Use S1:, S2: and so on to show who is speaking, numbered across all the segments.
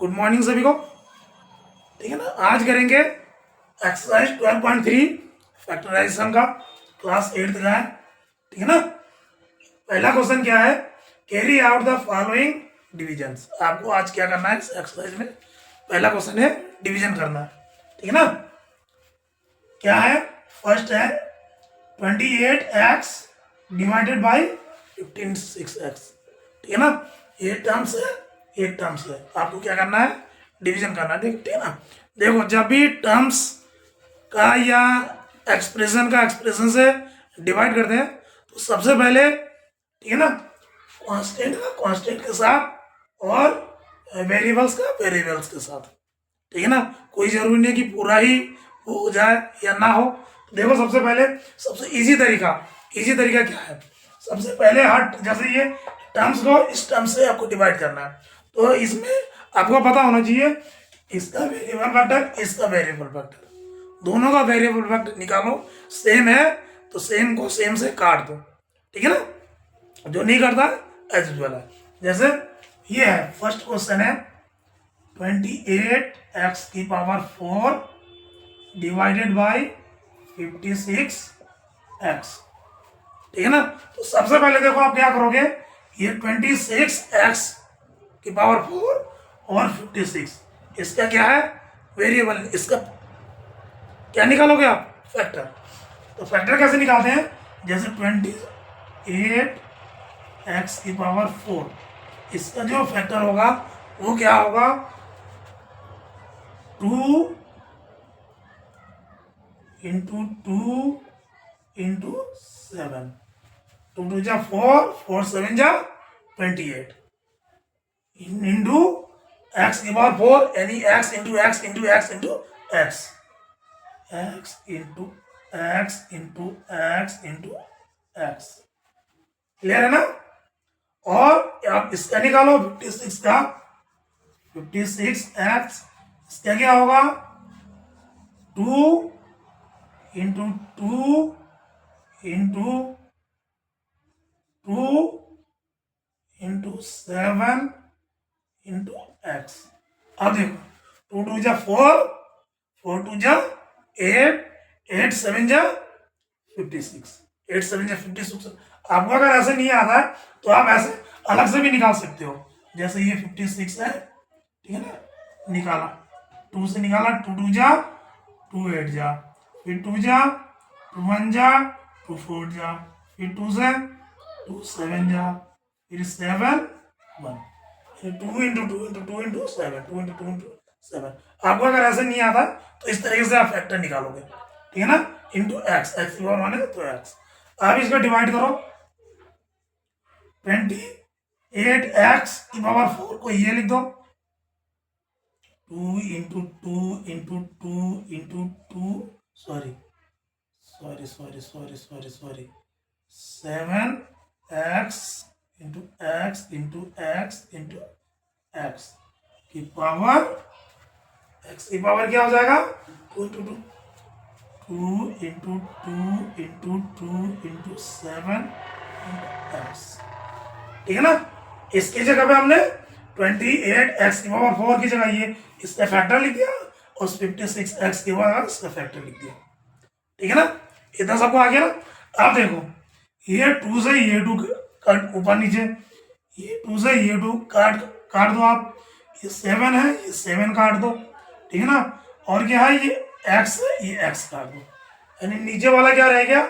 S1: Good morning सभी को। ठीक है ना, आज करेंगे एक्सरसाइज 12.3 फैक्टराइजेशन का, क्लास 8 का है। ठीक है ना। पहला क्वेश्चन क्या है, carry out the following divisions. आपको आज क्या करना है इस एक्सरसाइज में, पहला क्वेश्चन है डिवीजन करना है। ठीक है ना। क्या है, फर्स्ट है 28x डिवाइडेड बाई 15(6x). ठीक है ना, ये टर्म्स है, एक टर्म्स है, आपको क्या करना है, डिवीजन करना है। ठीक है ना। देखो, जब भी टर्म्स का या एक्सप्रेशन से डिवाइड करते हैं तो सबसे पहले, ठीक है ना, कांस्टेंट के साथ और वेरिएबल्स का वेरिएबल्स के साथ। ठीक है ना, कोई जरूरी नहीं कि पूरा ही हो जाए या ना हो। देखो, सबसे पहले सबसे इजी तरीका क्या है, सबसे पहले जैसे ये टर्म्स को इस टर्म से आपको डिवाइड करना है, तो इसमें आपको पता होना चाहिए इसका वेरिएबल फैक्टर, इसका वेरिएबल फैक्टर, दोनों का वेरिएबल फैक्टर निकालो। सेम है तो सेम को सेम से काट दो। ठीक है ना, जो नहीं करता एज यूजुअल है। जैसे ये है, फर्स्ट क्वेश्चन है 28x की पावर 4 डिवाइडेड बाई 56x। ठीक है ना, तो सबसे पहले देखो आप क्या करोगे, ये 26x की पावर 4 और 56, इसका क्या है, वेरिएबल, इसका क्या निकालोगे आप, फैक्टर। तो फैक्टर कैसे निकालते हैं, जैसे 28x की पावर 4, इसका जो फैक्टर होगा वो क्या होगा, 2 इंटू 2 इंटू 7, 2 2 जा 4, 4 7 जा 28 इंटू एक्स की पावर 4, यानी x into x into x into x, x into x into x into x. Clear है ना। और आप इसका निकालो 56 का, 56x, इसका क्या होगा, 2 into 2 into 2 into 7 into x. अब देखो, 2 2 जा 4, 4 2 जा 8, 8 7 जा 56, 8 7 जा 56। आपको अगर ऐसे नहीं आता है तो आप ऐसे अलग से भी निकाल सकते हो। जैसे ये 56 है, ठीक है ना, निकाला, 2 से निकाला, 2 2 जा 2 8 जा, फिर 2 जा 2 1 जा 2 4 जा, फिर 2 से 2 7 जा, फिर 7 1, 2 into 2 into 2 into 7, 2 into 2 into 7। आपको अगर ऐसे नहीं आता तो इस तरीके से आप फैक्टर निकालोगे। ठीक है ना, इंटू एक्स, एक्स की पावर 1 है तो एक्स। आप इसको डिवाइड करो, 28x की पावर 4 को ये लिख दो, 2 into 2 into 2 into 2, sorry 7x into x into x into x की पावर, एक्स की पावर क्या हो जाएगा, 2 into 2, 2 into 2 into 2 into 7 into x. ठीक है ना, इसकी जगह पे हमने 28x की पावर 4 की जगह ये इसका फैक्टर लिख दिया और 56x की पावर इसका फैक्टर लिख दिया। ठीक है ना, इतना सबको आ गया ना। अब देखो, ये 2 से ये 2 काट, ऊपर नीचे, ये 2 से ये 2 काट दो आप, ये 7 है, ये 7 काट दो। ठीक है ना, और क्या है, ये x है, ये x काट दो, यानी नीचे वाला क्या रह गया,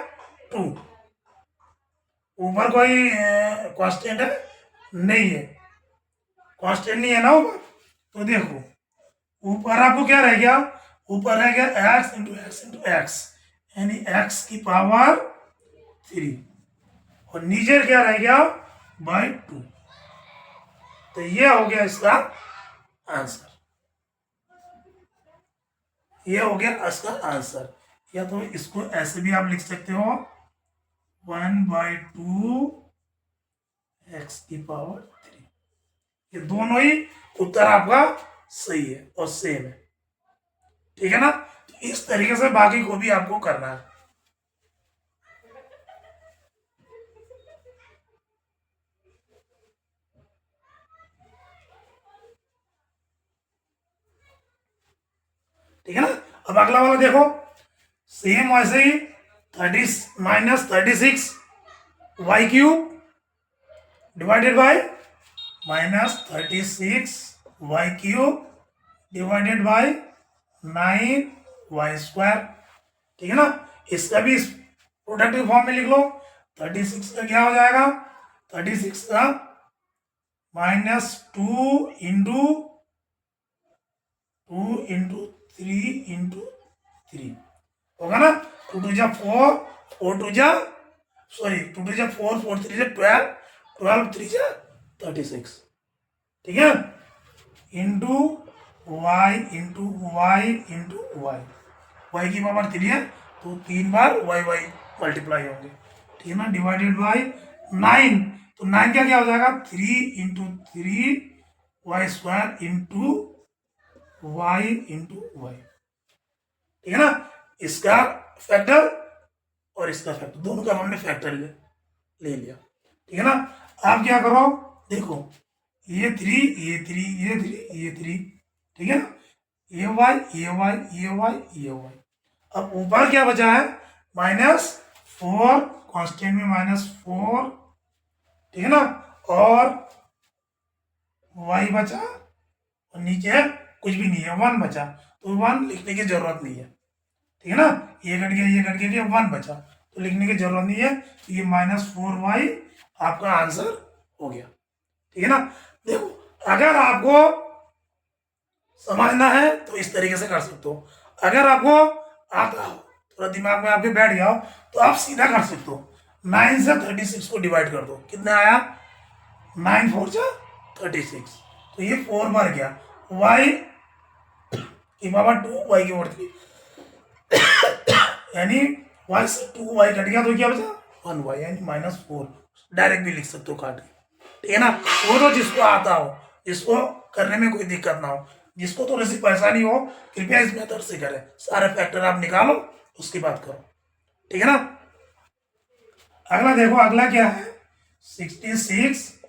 S1: 2। ऊपर कोई कांस्टेंट है नहीं है, कांस्टेंट नहीं है ना ऊपर, तो देखो ऊपर आपको क्या रह गया, ऊपर रह गया x into x into x, यानी एक्स की पावर 3, और नीचे क्या रह गया, बाई 2। तो ये हो गया इसका आंसर, ये हो गया इसका आंसर। या तो इसको ऐसे भी आप लिख सकते हो, 1/2 एक्स की पावर 3। ये दोनों ही उत्तर आपका सही है और सेम है। ठीक है ना, तो इस तरीके से बाकी को भी आपको करना है। ठीक है ना। अब अगला वाला देखो, सेम वैसे ही 36 divided by -36 y³ divided by 9y²। ठीक है ना। इसका भी प्रोडक्टिव फॉर्म में लिख लो। 36 का क्या हो जाएगा, 36 का -2 × 3 होगा ना। 2 × 4, 4 3 12, 12 3 36। ठीक है, into y into y into y, y की पावर 3 है तो 3 बार वाई वाई मल्टीप्लाई होंगे। ठीक है ना, डिवाइडेड बाय 9, तो 9 का क्या हो जाएगा, 3 × 3 y² into y into Y. ठीक है ना। इसका फैक्टर और इसका फैक्टर, दोनों का हमने फैक्टर ले लिया। ठीक है ना। आप क्या करो, देखो ये 3 ये 3 ये 3 ये 3, ठीक है ना, ये वाई ये वाई ये वाई ये वाई। अब ऊपर क्या बचा है, -4, कांस्टेंट में -4, ठीक है ना, और y बचा और नीचे कुछ भी नहीं है, 1 बचा, तो 1 लिखने की जरूरत नहीं है। ठीक है ना, ये कट गया ये कट गया, 1 बचा तो लिखने की जरूरत नहीं है। तो ये -4y आपका आंसर हो गया। ठीक है ना। देखो अगर आपको समझना है तो इस तरीके से कर सकते हो, अगर आपको आता हो, थोड़ा दिमाग में आपके बैठ गया हो, तो आप सीधा कर सकते हो। 9 से 36 को डिवाइड कर दो, कितना आया, 9 4 जा 36, तो ये 4 बार गया, y की पावर 2 y की पावर 3, यानी y से 2y कट गया तो क्या बचा 1y, यानी -4। डायरेक्ट भी लिख सकते हो काट के। ठीक है ना। वो तो जिसको आता हो, जिसको करने में कोई दिक्कत ना हो, जिसको थोड़ी सी परेशानी हो, कृपया इस मेथड से करें। सारे फैक्टर आप निकालो उसकी बात करो। ठीक है ना। अगला देखो, अगला क्या है, 66p²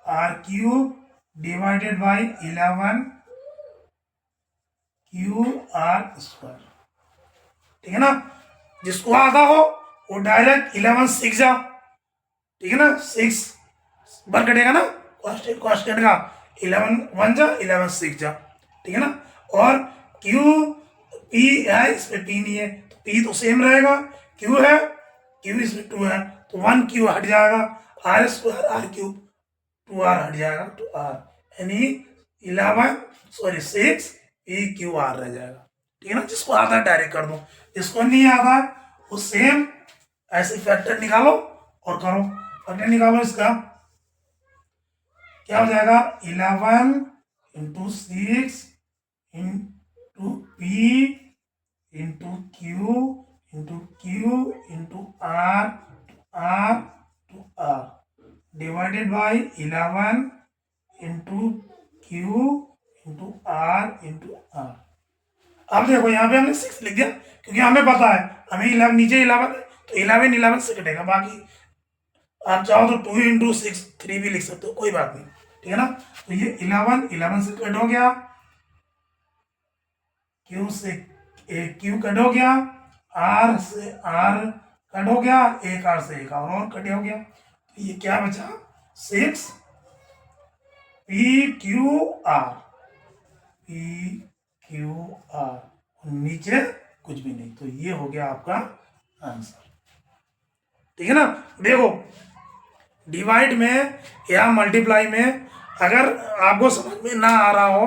S1: r³ divided by 11QR²। ठीक है ना। जिसको आता हो वो डायरेक्ट 11 सीख जा। ठीक है ना, 6 बार कटेगा ना, कांस्टेंट का 11 1 जा 11 सीख जा। ठीक है ना। और क्यू पी है, इसमें पी नहीं है तो पी तो सेम रहेगा, क्यू है, क्यू इसमें 2 है तो 1 क्यू हट जाएगा, r² r³ 2r हट जाएगा तो r, यानी 6 PQR रह जाएगा। ठीक है ना। जिसको आता है डायरेक्ट कर दो, जिसको नहीं आता वो सेम ऐसे फैक्टर निकालो और करो। फैक्टर निकालो, इसका क्या हो जाएगा, 11 × 6 × P × Q × Q × R to R divided by 11 × Q × R × R। अब देखो यहाँ पे हमने 6 लिख दिया क्योंकि हमें पता है, हमें 11 नीचे 11 है तो 11 11 से कटेगा। बाकी आप चाहो तो 2 × 6 3 भी लिख सकते हो, कोई बात नहीं। ठीक है ना। तो ये 11 11 से कट हो गया, Q से Q कट हो गया, R से R कट हो गया, एक R से एक और कट हो गया, तो ये क्या बचा 6 PQR PQR, नीचे कुछ भी नहीं, तो ये हो गया आपका आंसर। ठीक है ना। देखो डिवाइड में या मल्टीप्लाई में अगर आपको समझ में ना आ रहा हो,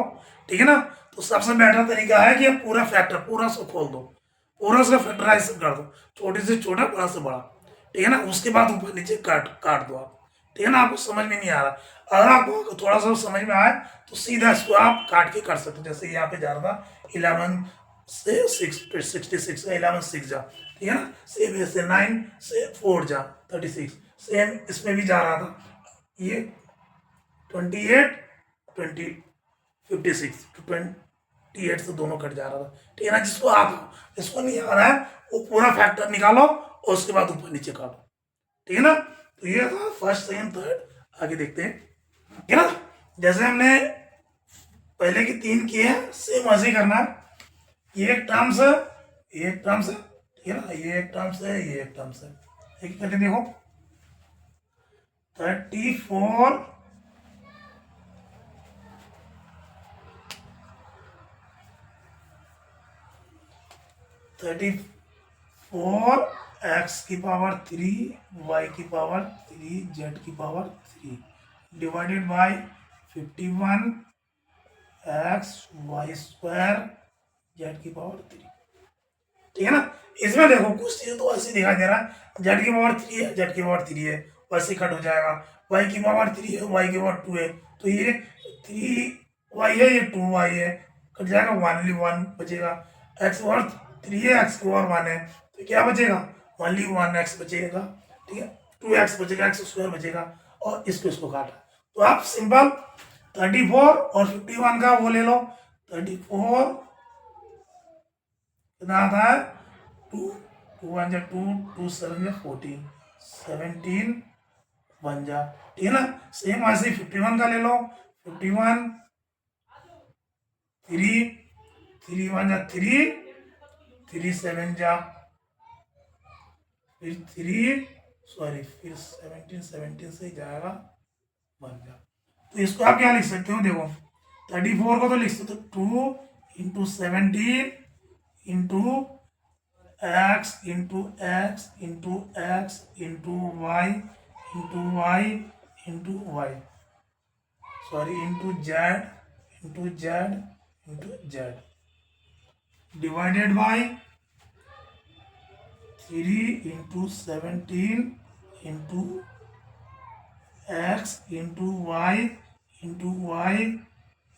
S1: ठीक है ना, तो सबसे बेटर तरीका है कि पूरा फैक्टर पूरा से खोल दो, पूरा से फैक्टराइज कर दो, छोटे से छोटा बड़ा से बड़ा। ठीक है ना। उसके बाद ऊपर नीचे काट दो आप। ठीक है ना। आपको समझ में नहीं आ रहा, अगर आपको थोड़ा सा समझ में आए तो सीधा इसको आप काट के कर सकते हो। जैसे यहाँ पे जा रहा था 11 से 66 का 11 6 जा, ठीक है ना, सेम ऐसे 9 से 4 जा 36, सेम इसमें भी जा रहा था, ये 28 20 56 to 28 से दोनों कट जा रहा था। ठीक है ना। जिसको आता हो, जिसको नहीं आ रहा है वो पूरा फैक्टर निकालो और उसके बाद ऊपर नीचे काटो। ठीक है ना। तो ये था फर्स्ट सेकंड थर्ड। आगे देखते हैं। ठीक है ना। जैसे हमने पहले की 3 किए हैं, सेम ऐसे ही करना है। ये एक टर्म्स है, ये एक टर्म्स है, ठीक है ना, ये एक टर्म्स है, ये एक टर्म्स है। एक करके देखो, 34 एक्स की पावर 3 वाई की पावर 3 जेड की power 3 divided by 51 x y square z की पावर 3, ठीक है ना। इसमें देखो कुछ चीज तो ऐसे दिखाई दे रहा है, जेड की पावर 3 है, जेड की पावर 3 है, वैसे कट हो जाएगा। वाई की पावर 3 है, वाई की पावर 2 है, तो ये 3 वाई है, ये 2 वाई है, कट जाएगा, ओनली 1 बचेगा। एक्स पावर 3 है, एक्स की पावर 1 है, तो क्या बचेगा, ओनली 1 एक्स बचेगा, ठीक है। 2 एक्स बचेगा, एक्स स्क्वायर बचेगा, और इसको काटा। तो आप सिंपल 34 और 51 का वो ले लो। 34 कितना आता है, 2 2 1 जा 2 2 7 जा 14 17 बन जा, ठीक है ना। सेम ऐसे 51 का ले लो। 51 3 3 1 जा 3 3 7 जा फिर 3 सॉरी फिर 17 17 से जाएगा बन जा। तो इसको आप क्या लिख सकते हो, देखो 34 को तो लिख सकते हो 2 into 17 into x into x into x into y into y into y, sorry into z into z into z divided by 3 into 17 into x into y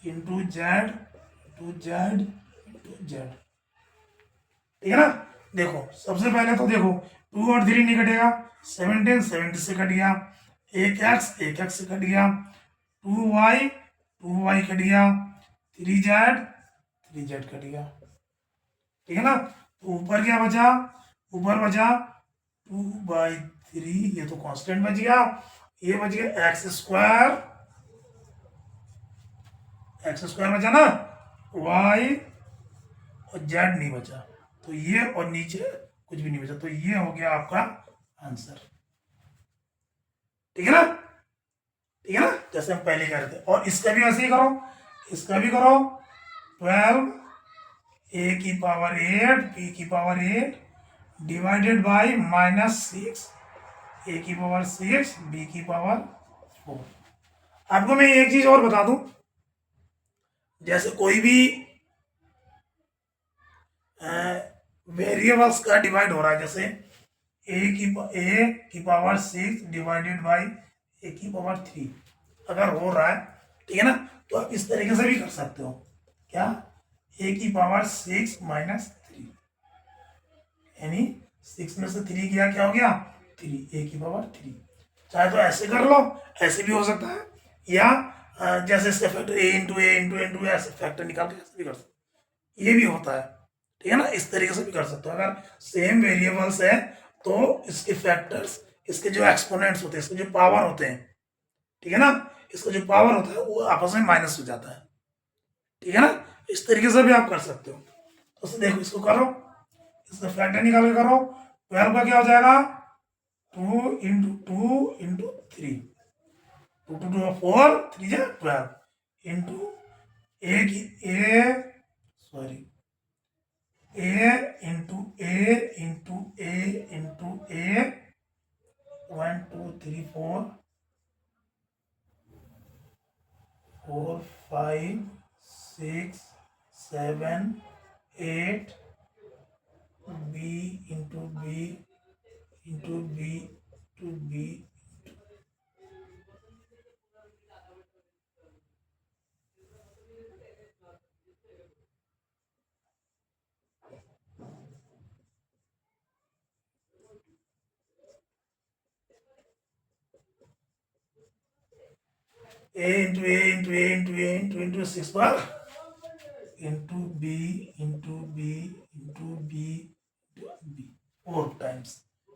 S1: into z into z into z, ठीक है ना। देखो सबसे पहले तो देखो 2 और 3 नहीं कटेगा, 17 70 से कट गया, एक एक्स से कट गया, 2 वाई कट गया, 3 जेड कट गया, ठीक है ना। तो ऊपर क्या बचा, ऊपर बचा 2/3, ये तो कांस्टेंट बच गया, ये बच गया एक्स स्क्वायर बचा ना, वाई और जेड नहीं बचा, तो ये और नीचे कुछ भी नहीं बचा, तो ये हो गया आपका आंसर, ठीक है ना, ठीक है ना, जैसे हम पहले कर रहे थे। और इसका भी ऐसे ही करो, इसका भी करो 12 ए की पावर 8 बी की पावर 8 डिवाइडेड बाय -6 ए की पावर 6 बी की पावर 4। आपको मैं एक चीज और बता दूं, जैसे कोई भी वेरिएबल्स का डिवाइड हो रहा है, जैसे ए की पावर 6 डिवाइडेड बाय ए की पावर 3 अगर हो रहा है, ठीक है ना, तो आप इस तरीके से भी कर सकते हो, क्या, ए की पावर 6 -3, यानी 6 में से 3 गया, क्या हो गया 3, ए की पावर 3। चाहे तो ऐसे कर लो, ऐसे भी हो सकता है, या जैसे इसका फैक्टर ए इंटू ऐसे फैक्टर निकाल के ऐसे भी कर सकते, ये भी होता है, ठीक है ना, इस तरीके से भी कर सकते हो। अगर सेम वेरिएबल्स है तो इसके फैक्टर्स, इसके जो एक्सपोनेंट्स होते हैं, इसके जो पावर होते हैं, ठीक है ना, इसका जो पावर होता है वो आपस में माइनस हो जाता है, ठीक है ना, इस तरीके से भी आप कर सकते हो। तो देखो इसको करो, इसका फैक्टर निकाल के करो, 12 का क्या हो जाएगा 2 इंटू 3, 2 2 2 4 3 जा 12 इंटू ए की sorry A into A 1 2 3 4 4 5 6 7 8 B into B into B to B A into 6 बार into B into B into B into B 4 times,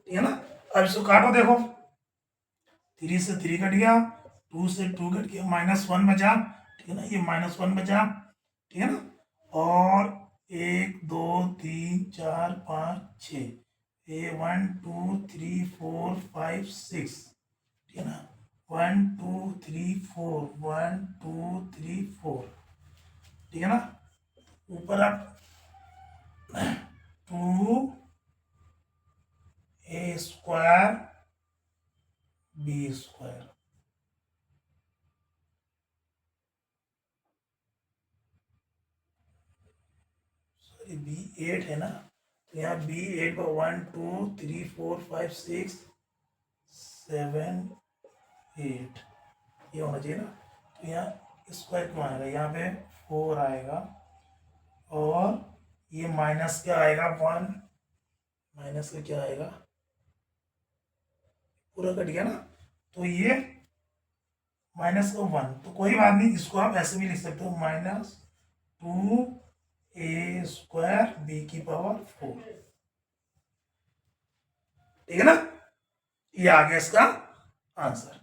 S1: ठीक है ना। अब इसको काटो, देखो 3 से 3 कट गया, 2 से 2 कट गया, -1 बचा, ठीक है ना, ये -1 बचा, ठीक है ना, और 1 2 3 4 5 6, ये 1 2 3 4 5 6, ठीक है ना, 1 2 3 4, 1 2 3 4, ठीक है ना, ऊपर आप 2 a square b square, sorry b 8 है ना, तो यहाँ b 8 पर 1 2 3 4 5 6 7 8 ये होना चाहिए ना, तो यहाँ स्क्वायर क्यों आएगा, यहाँ पे 4 आएगा, और ये माइनस क्या आएगा 1, माइनस का क्या आएगा, पूरा कट गया ना, तो ये -1, तो कोई बात नहीं, इसको आप ऐसे भी लिख सकते हो -2 a स्क्वायर b⁴, ठीक है ना, ये आ गया इसका आंसर,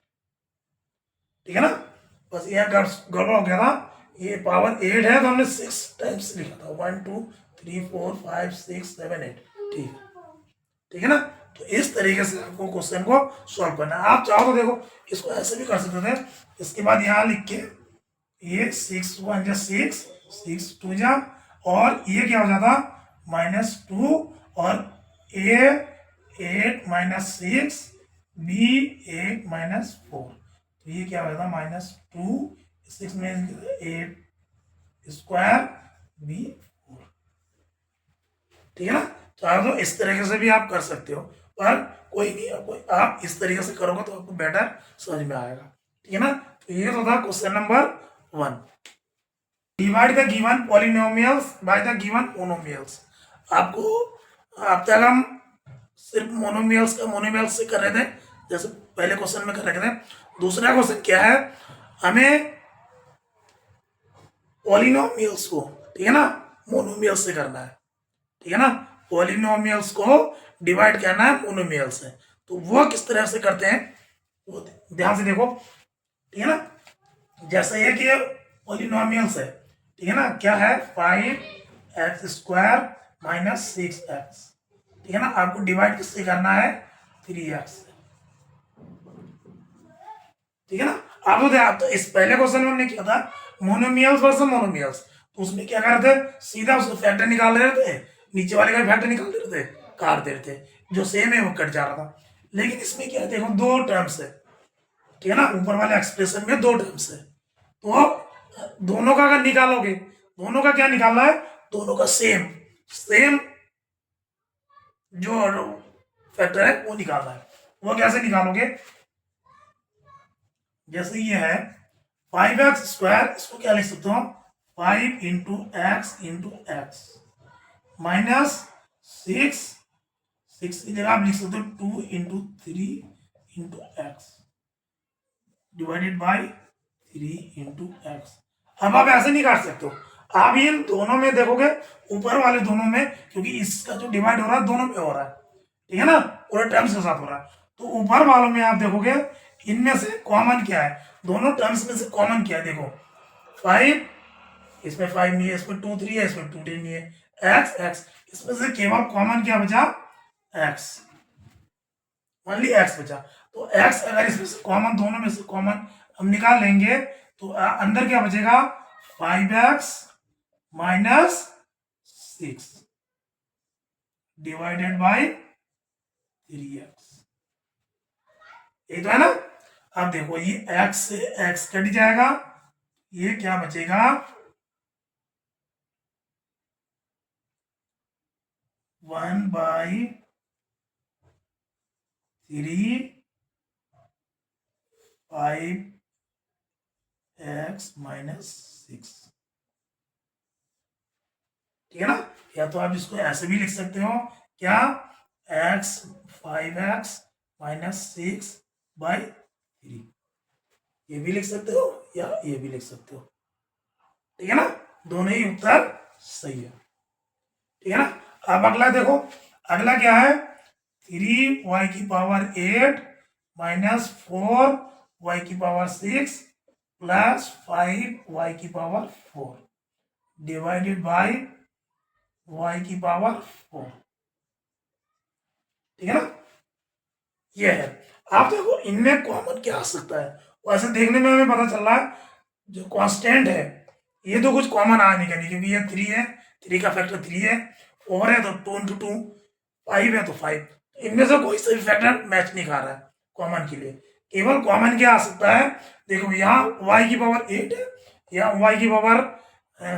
S1: ठीक है ना, बस यहाँ गड़बड़ हो गया था, ये पावर 8 है तो हमने 6 टाइम्स लिखा था, 1 2 3 4 5 6 7 8, ठीक है, ठीक है ना, तो इस तरीके से आपको क्वेश्चन को सॉल्व करना है। आप चाहो तो देखो इसको ऐसे भी कर सकते थे, इसके बाद यहाँ लिख के ये 6 1 जा 6 6 2 जा, और ये क्या हो जाता -2, और a 8 -6 b 8 -4, तो ये क्या हो जाता -2 6 में 8 स्क्वायर b4, ठीक है ना, चाहे तो इस तरीके से भी आप कर सकते हो, पर कोई नहीं, आप इस तरीके से करोगे तो आपको बेटर समझ में आएगा, ठीक है ना, तो ये तो था question number 1। Divide the given polynomials by the given monomials. आपको अब तक हम सिर्फ मोनोमियल्स से कर रहे थे, जैसे पहले क्वेश्चन में कर रहे थे। दूसरा क्वेश्चन क्या है, हमें पॉलिनोमियल्स को, ठीक है ना, मोनोमियल्स से करना है, ठीक है ना, पॉलिनोमियल्स को डिवाइड करना है मोनोमियल से, तो वो किस तरह से करते हैं वो ध्यान से देखो, ठीक है ना, जैसे ये कि पॉलिनोमियल्स है, ठीक है ना, क्या है 5x स्क्वायर -6x, ठीक है ना, आपको डिवाइड किससे करना है 3x, ठीक है ना। आप तो इस पहले क्वेश्चन में हमने किया था मोनोमियल्स वर्सेस मोनोमियल्स, तो उसमें क्या कर रहे थे, सीधा उसका फैक्टर निकाल रहे थे, नीचे वाले का फैक्टर निकाल दे रहे थे, काट दे रहे थे, जो सेम है वो कट जा रहा था। लेकिन इसमें क्या है, देखो दो टर्म्स है, ठीक है ना, ऊपर वाले एक्सप्रेशन में दो टर्म्स है, तो दोनों का अगर निकालोगे, दोनों का क्या निकालना है, दोनों का सेम सेम जो फैक्टर है वो निकालना है। वो कैसे निकालोगे, जैसे ये है 5x स्क्वायर, इसको क्या लिख सकते हो 5 इंटू एक्स माइनस 6 की जगह आप लिख सकते हो 2 into 3 into x divided by 3 into x. अब आप ऐसे नहीं काट सकते हो, आप इन दोनों में देखोगे, ऊपर वाले दोनों में, क्योंकि इसका जो डिवाइड हो रहा है दोनों में हो रहा है, ठीक है ना, पूरे टर्म्स के साथ हो रहा है, तो ऊपर वालों में आप देखोगे इनमें से कॉमन क्या है, दोनों टर्म्स में से कॉमन क्या है, देखो 5, इसमें 5 नहीं है, इसमें 2 3 है, इसमें 2 3 नहीं है, x इसमें से केवल कॉमन क्या बचा x, ओनली x बचा, तो x अगर इसमें से कॉमन, दोनों में से कॉमन हम निकाल लेंगे, तो अंदर क्या बचेगा 5x minus 6 divided by 3x, ये तो है ना। अब देखो ये x से x कट जाएगा, ये क्या बचेगा 1/3 5x माइनस 6, ठीक है ना, या तो आप इसको ऐसे भी लिख सकते हो, क्या x 5x माइनस 6/3, ये भी लिख सकते हो या ये भी लिख सकते हो, ठीक है ना, दोनों ही उत्तर सही है, ठीक है ना। अब अगला देखो, अगला क्या है 3y⁴ minus 4y⁴ plus 5y की पावर 4 डिवाइडेड बाय y की पावर 4। ठीक है ना, ये है। आप देखो इनमें कॉमन क्या आ सकता है, वैसे देखने में हमें पता चल रहा है जो कांस्टेंट है ये तो कुछ कॉमन आ नहीं करनी, क्योंकि ये 3 है, 3 का फैक्टर 3 है, 4 है तो 2 इंटू 2, 5 है तो 5। इनमें से कोई सा भी फैक्टर मैच नहीं खा रहा है कॉमन के लिए। केवल कॉमन क्या आ सकता है, देखो यहाँ y की पावर 8 है, यहाँ y की पावर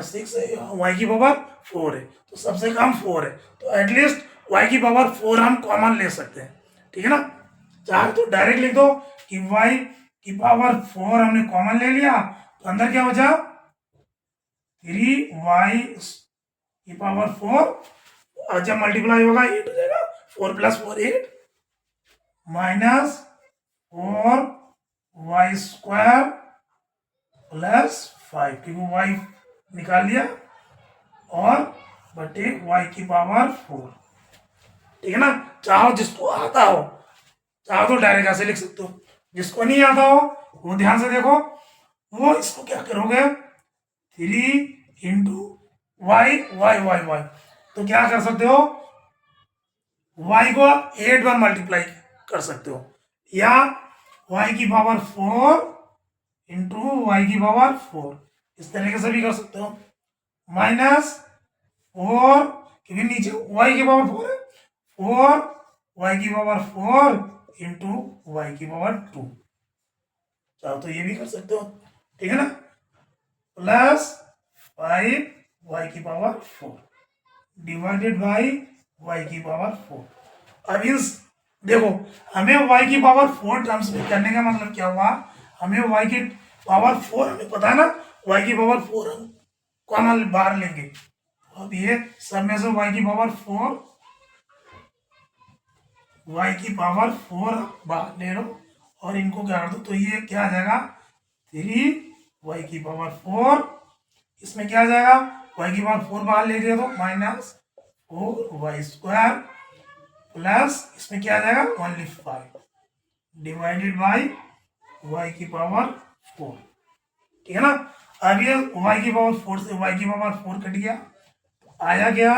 S1: 6 है, यहाँ y की पावर 4 है, तो सबसे कम 4 है, तो एटलीस्ट y की पावर 4 हम कॉमन ले सकते हैं। ठीक है ना, चाहे तो डायरेक्ट लिख दो कि y की पावर 4 हमने कॉमन ले लिया, तो अंदर क्या बचा 3y की पावर 4, जब मल्टीप्लाई होगा 8 हो जाएगा, 4 plus 4 8 minus 4y square plus 5, क्योंकि y निकाल लिया, और बटे y की पावर 4। ठीक है ना, चाहो जिसको आता हो चाहो तो डायरेक्ट ऐसे लिख सकते हो, जिसको नहीं आता हो वो ध्यान से देखो, वो इसको क्या करोगे 3 into y y y y, तो क्या कर सकते हो y को आप 8 बार मल्टीप्लाई कर सकते हो, या y की पावर 4 इंटू वाई की पावर 4, इस तरीके से भी कर सकते हो, माइनस 4, क्योंकि नीचे y की पावर 4 है, 4 y की पावर 4 इंटू वाई की पावर 2, चाहो तो ये भी कर सकते हो। ठीक है ना, प्लस 5 y की पावर 4 डिवाइडेड बाई y की पावर 4। अब इस देखो हमें y की पावर 4 टर्म्स में करने का मतलब क्या हुआ, हमें y की पावर 4 हमें पता है ना, y की पावर 4 हम कॉमन बाहर लेंगे, अब ये सब में से y की पावर 4 y की पावर 4 बाहर ले लो और इनको क्या कर दो, तो ये क्या आ जाएगा 3 y की पावर 4, इसमें क्या आ जाएगा y की पावर 4 बाहर ले लिया तो माइनस 4y स्क्वायर प्लस इसमें क्या आ जाएगा ओनली 5 डिवाइडेड बाई y की पावर 4। ठीक है ना, अब ये y की पावर 4 से y की पावर 4 कट गया, आया गया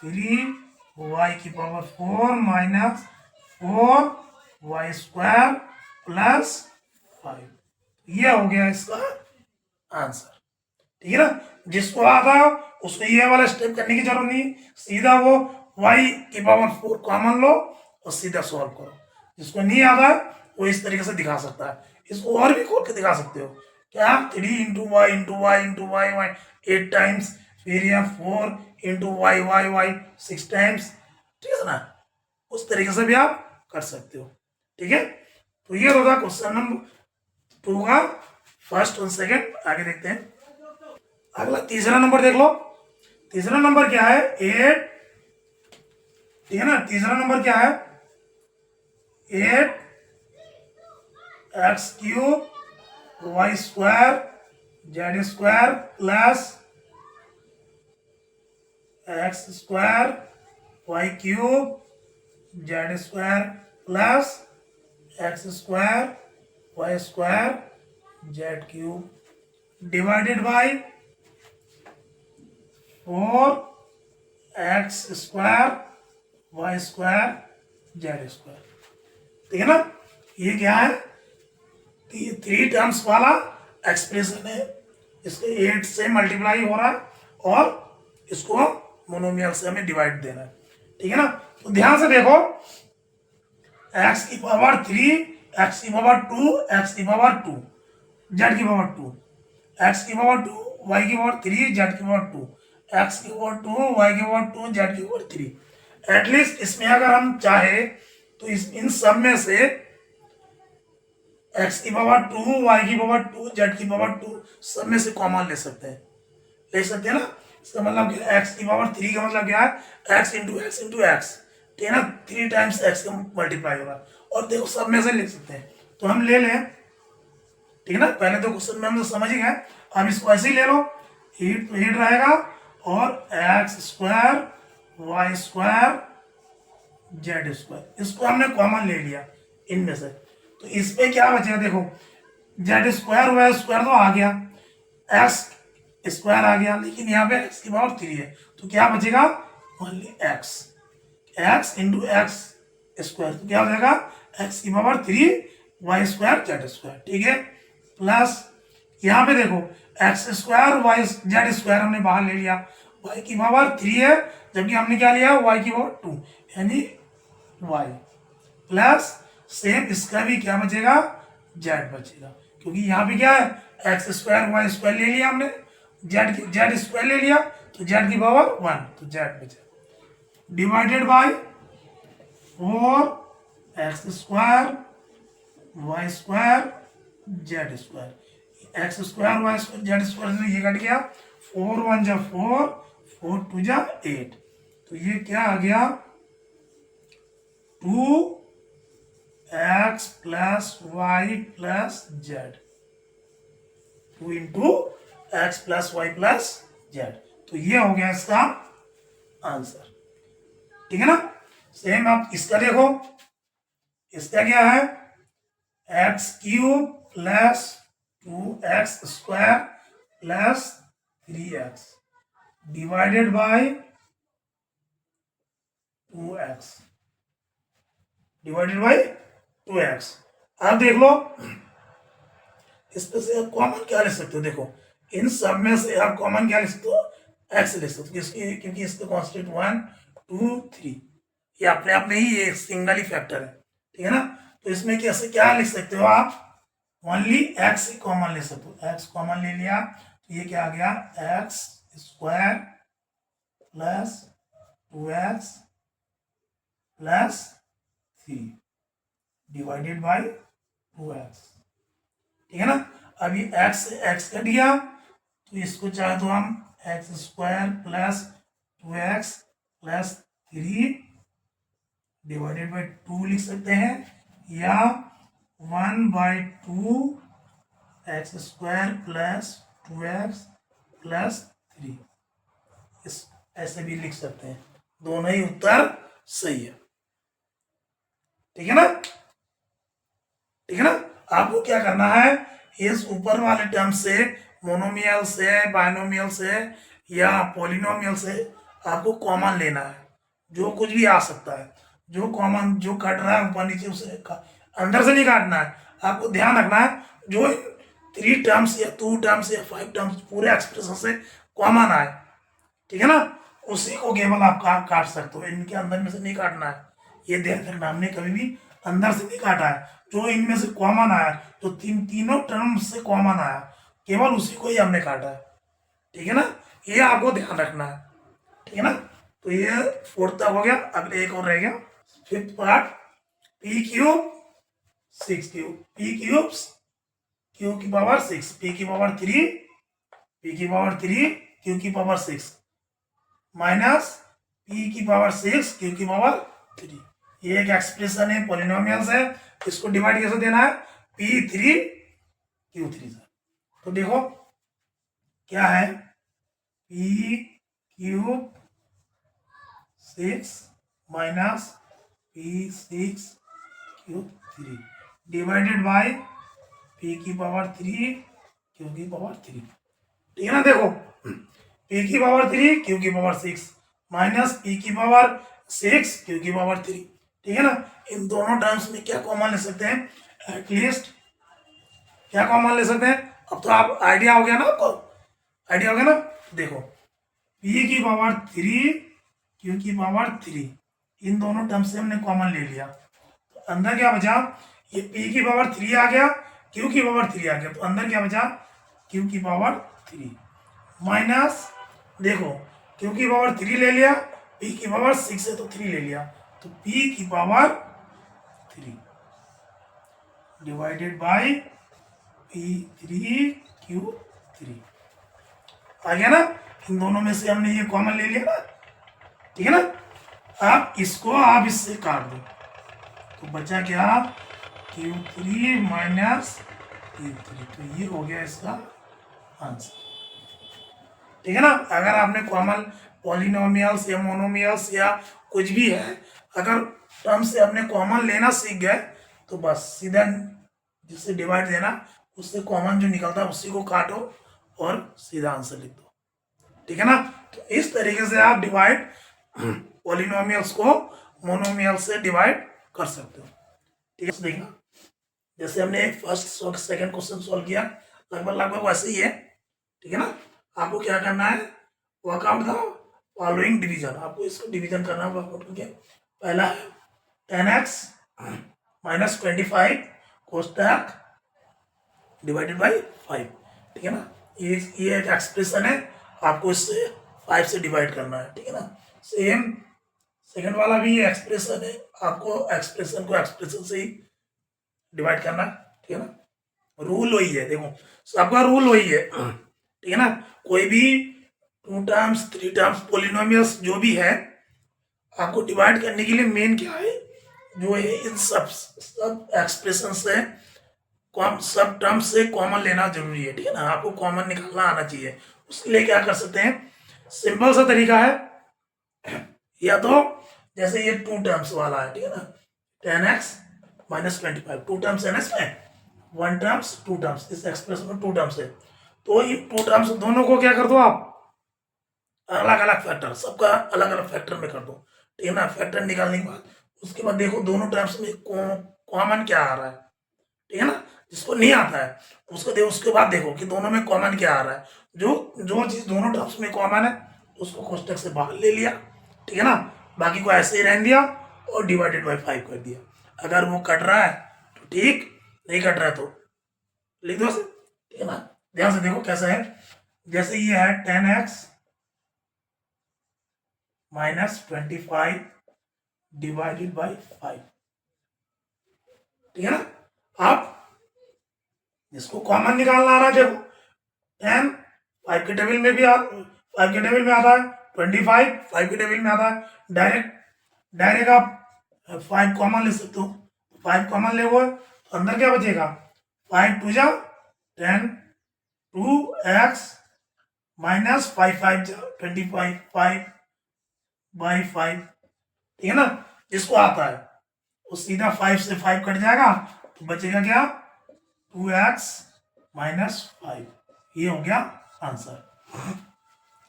S1: 3y की power 4 minus 4y square plus 5, ये हो गया इसका आंसर। ठीक है ना, जिसको आता है उसको ये वाला स्टेप करने की जरूरत नहीं, सीधा वो y की पावर 4 कॉमन लो और सीधा सॉल्व करो, जिसको नहीं आता है वो इस तरीके से दिखा सकता है, इसको और भी खोल के दिखा सकते हो, क्या 3 into y into y into y y 8 times, फिर यह 4 into y y y 6 times. ठीक है ना, उस तरीके से भी आप कर सकते हो। ठीक है, तो ये होगा क्वेश्चन नंबर 2 का फर्स्ट और सेकेंड। आगे देखते हैं, अगला तीसरा नंबर देख लो। तीसरा नंबर क्या है 8, ठीक है ना, तीसरा नंबर क्या है 8 x cube y square z square plus x square y cube z square plus x square y square z cube divided by 4x square y square z square. ठीक है ना, ये क्या है, ये 3 टर्म्स वाला एक्सप्रेशन है, इसके 8 से मल्टीप्लाई हो रहा है और इसको मोनोमियल से हमें डिवाइड देना है। ठीक है ना, तो ध्यान से देखो x की पावर 3, x की पावर 2, x की पावर 2, z की पावर 2, x की पावर 2, y की पावर 3, z की पावर 2, x की पावर 2, y की पावर 2, z की पावर 3। एटलीस्ट इसमें अगर हम चाहे तो इन सब में से x की पावर 2, y की पावर 2, z की पावर 2 सब में से कॉमन ले सकते हैं, ना। इसका मतलब x की पावर 3 का मतलब क्या है x into x into x, ठीक है ना, 3 टाइम्स x का मल्टीप्लाई होगा, और देखो सब में से लिख सकते हैं, तो हम ले लें। ठीक है ना, पहले तो क्वेश्चन में हम तो समझ ही गए, अब इसको ऐसे ही ले लो, 8 रहेगा और x square y square z square, इसको हमने कॉमन ले लिया इनमें से, तो इसमें क्या बचेगा देखो, जेड स्क्वायर वाई स्क्वायर तो आ गया, एक्स स्क्वायर आ गया, लेकिन यहाँ पे एक्स की पावर 3 है, तो क्या बचेगा, only x, x into x square, तो क्या हो जाएगा, एक्स की power 3 y square z square, ठीक है। प्लस यहाँ पे देखो x square y z square हमने बाहर ले लिया, वाई की पावर 3 है, जबकि हमने क्या लिया, वाई की पावर 2, यानी वाई प्लस सेम इसका भी क्या बचेगा, जेड बचेगा, क्योंकि यहाँ पे क्या है, एक्स स्क्वायर वाई स्क्वायर ले लिया हमने, जेड स्क्वायर ले लिया, तो जेड की पावर 1, तो जेड बचेगा, divided by 4 x square y square z square, x square y square z square से ये कट गया, 4 1 जा 4, 4 2 जा 8, तो ये क्या आ गया, 2 x plus y plus z, 2 into x plus y plus z, तो ये हो गया इसका आंसर, ठीक है ना। सेम आप इसका देखो, इसका क्या है, x cube plus 2x square plus 3x divided by 2x divided by 2x। आप देख लो इसमें से आप कॉमन क्या ले सकते हो, देखो इन सब में से आप कॉमन क्या ले सकते हो, x ले सकते हो, किसकी, क्योंकि इसके कॉन्स्टेंट 1 2 3, ये अपने आप में ही ये सिंगल ही फैक्टर है, ठीक है ना। तो इसमें कैसे क्या लिख सकते हो आप, ओनली एक्स ही कॉमन ले सकते हो, एक्स कॉमन ले लिया, तो ये क्या आ गया, x square plus 2x plus 3 divided bye 2x, ठीक है ना। अभी x से x कट गया, तो इसको चाहे तो हम x square plus 2x plus 3 divided bye 2 लिख सकते हैं, या 1/2 x square plus 2x plus 3, इस ऐसे भी लिख सकते हैं, दोनों ही उत्तर सही है, ठीक है ना, ठीक है ना। आपको क्या करना है, इस ऊपर वाले टर्म से, मोनोमियल से, बाइनोमियल से या पॉलिनोमियल से आपको कॉमन लेना है, जो कुछ भी आ सकता है, जो कॉमन जो कट रहा है ऊपर नीचे उसे अंदर से नहीं काटना है, आपको ध्यान रखना है जो 3 टर्म्स या 2 टर्म्स या 5 टर्म्स पूरे एक्सप्रेशन से कॉमन आए, ठीक है ना, उसी को केवल आप काट सकते हो, इनके अंदर में से नहीं काटना है, ये ध्यान रखना, हमने कभी भी अंदर से नहीं काटा है, जो इनमें से कॉमन आया, जो तीनों टर्म्स से कॉमन आया, केवल उसी को ही हमने काटा है, ठीक है ना, ये आपको ध्यान रखना है, ठीक है ना। तो ये 4 तक हो गया, अगले एक और रह गया 5th part, P cube 6 cube, P cube Q की पावर 6, पी की पावर 3, पी की पावर 3 क्यू की पावर 6 माइनस पी की पावर 6 क्यू की पावर 3, ये एक एक्सप्रेशन है, पॉलिनोमियल्स है, इसको डिवाइड कैसे देना है, P3 Q3 से, तो देखो क्या है, P cube 6 minus P6 Q3 divided by P की पावर 3 Q की पावर 3, ठीक है ना। देखो P की पावर 3 Q की पावर 6 माइनस P की पावर 6 Q की पावर 3, ठीक है ना। इन दोनों टर्म्स में क्या कॉमन ले सकते हैं, एटलीस्ट क्या कॉमन ले सकते हैं, अब तो आप आइडिया हो गया ना, आपको आइडिया हो गया ना। देखो P की पावर 3 Q की पावर 3, इन दोनों टर्म से हमने कॉमन ले लिया, तो अंदर क्या बचा, ये P की पावर 3 आ गया, Q की पावर 3 आ गया, तो अंदर क्या बचा, Q की पावर 3 माइनस, देखो Q की पावर 3 ले लिया, P की पावर 6 है तो 3 ले लिया, तो P की power 3 divided bye P3 Q3 आ गया ना। इन दोनों में से हमने ये कॉमन ले लिया ना, ठीक है ना। आप इसको आप इससे काट दो, तो बचा क्या, Q3 माइनस Q3, तो ये हो गया इसका आंसर, ठीक है ना। अगर आपने कॉमन पॉलिनोमियल्स या मोनोमियल्स या कुछ भी है, अगर टर्म से आपने कॉमन लेना सीख गए, तो बस सीधा जिससे डिवाइड देना उससे कॉमन जो निकलता है उसी को काटो और सीधा आंसर लिख दो, ठीक है ना। तो इस तरीके से आप डिवाइड पॉलिनोमियल्स को मोनोमियल से डिवाइड कर सकते हो, ठीक है। देखना, जैसे हमने फर्स्ट सेकंड क्वेश्चन सॉल्व किया, लगभग लगभग वैसे ही है, ठीक है ना। आपको क्या करना है, वर्कआउट द फॉलोइंग डिवीजन, आपको इसको डिवीजन करना है वर्कआउट करके। पहला है 10x माइनस 25 कोष्टक डिवाइडेड बाई 5, ठीक है ना। ये एक एक्सप्रेशन है, आपको इससे 5 से डिवाइड करना है, ठीक है ना। सेम सेकंड वाला भी ये एक्सप्रेशन है, आपको एक्सप्रेशन को एक्सप्रेशन से ही डिवाइड करना है, ठीक है ना। रूल वही है, देखो सबका रूल वही है, ठीक है ना। कोई भी 2 टर्म्स 3 टर्म्स पोलिनोमियल्स जो भी है, आपको डिवाइड करने के लिए मेन क्या है, जो है इन सब एक्सप्रेशन से सब टर्म्स से कॉमन लेना जरूरी है, ठीक है ना। आपको कॉमन निकालना आना चाहिए। उसके लिए क्या कर सकते हैं, सिंपल सा तरीका है, या तो जैसे ये 2 टर्म्स वाला है, ठीक है ना, 10x माइनस 25, 2 टर्म्स है ना इसमें, 1 टर्म्स 2 टर्म्स, इस एक्सप्रेशन में 2 टर्म्स है, तो ये 2 टर्म्स दोनों को क्या कर दो आप, अलग अलग फैक्टर, सबका अलग अलग फैक्टर में कर दो, ठीक है ना। फैक्टर निकालने के बाद उसके बाद देखो दोनों टर्म्स में कॉमन क्या आ रहा है, ठीक है ना। जिसको नहीं आता है उसको देखो, उसके बाद देखो कि दोनों में कॉमन क्या आ रहा है, जो जो चीज दोनों टर्म्स में कॉमन है उसको कोष्टक से बाहर ले लिया, ठीक है ना। बाकी को ऐसे ही रहने दिया और डिवाइडेड बाई 5 कर दिया। अगर वो कट रहा है तो ठीक, नहीं कट रहा है तो लिख दो, ठीक है ना। ध्यान से देखो कैसा है, जैसे ये है 10x माइनस 25 डिवाइडेड बाई 5, ठीक है ना। आप जिसको कॉमन निकालना आ रहा है, देखो 10 5 के टेबल में भी 5 के टेबल में आता है, 25 5 के टेबल में आता है, डायरेक्ट डायरेक्ट आप 5 कॉमन ले सकते हो, 5 कॉमन ले वो तो अंदर क्या बचेगा, 5 टू जा 10, 2x माइनस 5 5 जा 25 5 बाई 5, ठीक है ना। जिसको आता है वो सीधा 5 से 5 कट जाएगा, तो बचेगा क्या, 2x माइनस 5, ये हो गया आंसर।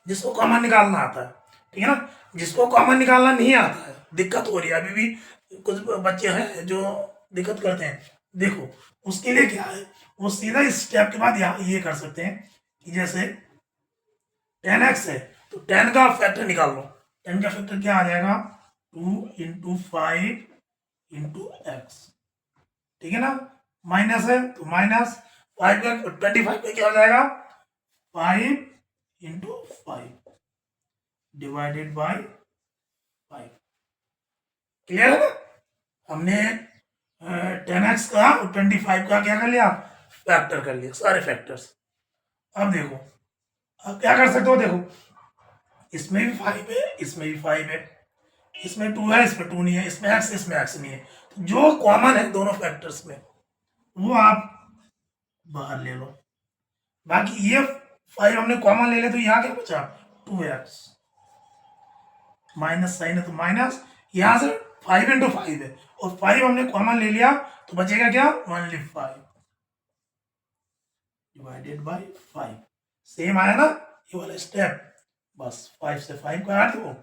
S1: जिसको कॉमन निकालना आता है, ठीक है ना। जिसको कॉमन निकालना नहीं आता है, दिक्कत हो रही है, अभी भी कुछ बच्चे हैं जो दिक्कत करते हैं, देखो उसके लिए क्या है, वो सीधा इस स्टेप के बाद यहाँ ये कर सकते हैं कि जैसे 10x है तो 10 का फैक्टर निकाल लो, 10 का फैक्टर क्या आ जाएगा, 2 इंटू 5 इंटू एक्स, ठीक है ना। माइनस है तो माइनस 5 का 25 का क्या हो जाएगा, 5 इंटू 5 डिवाइडेड बाई 5, क्लियर है ना। हमने 10x का और 25 का क्या कर लिया, फैक्टर कर लिया, सारे फैक्टर्स। अब देखो, अब क्या कर सकते हो, देखो इसमें भी 5 है, इसमें भी 5 है, इसमें 2 है, इसमें 2 नहीं है, इसमें x नहीं है, तो जो कॉमन है दोनों फैक्टर्स में वो आप बाहर ले लो। बाकी ये 5 हमने कॉमन ले लिया तो यहाँ क्या बचा, 2x, माइनस साइन है तो माइनस, यहां से 5 इंटू 5 है और 5 हमने कॉमन ले लिया तो बचेगा क्या, ओनली 5 डिवाइडेड बाई 5, सेम आया ना ये वाला स्टेप, बस 5 से 5 काट दो,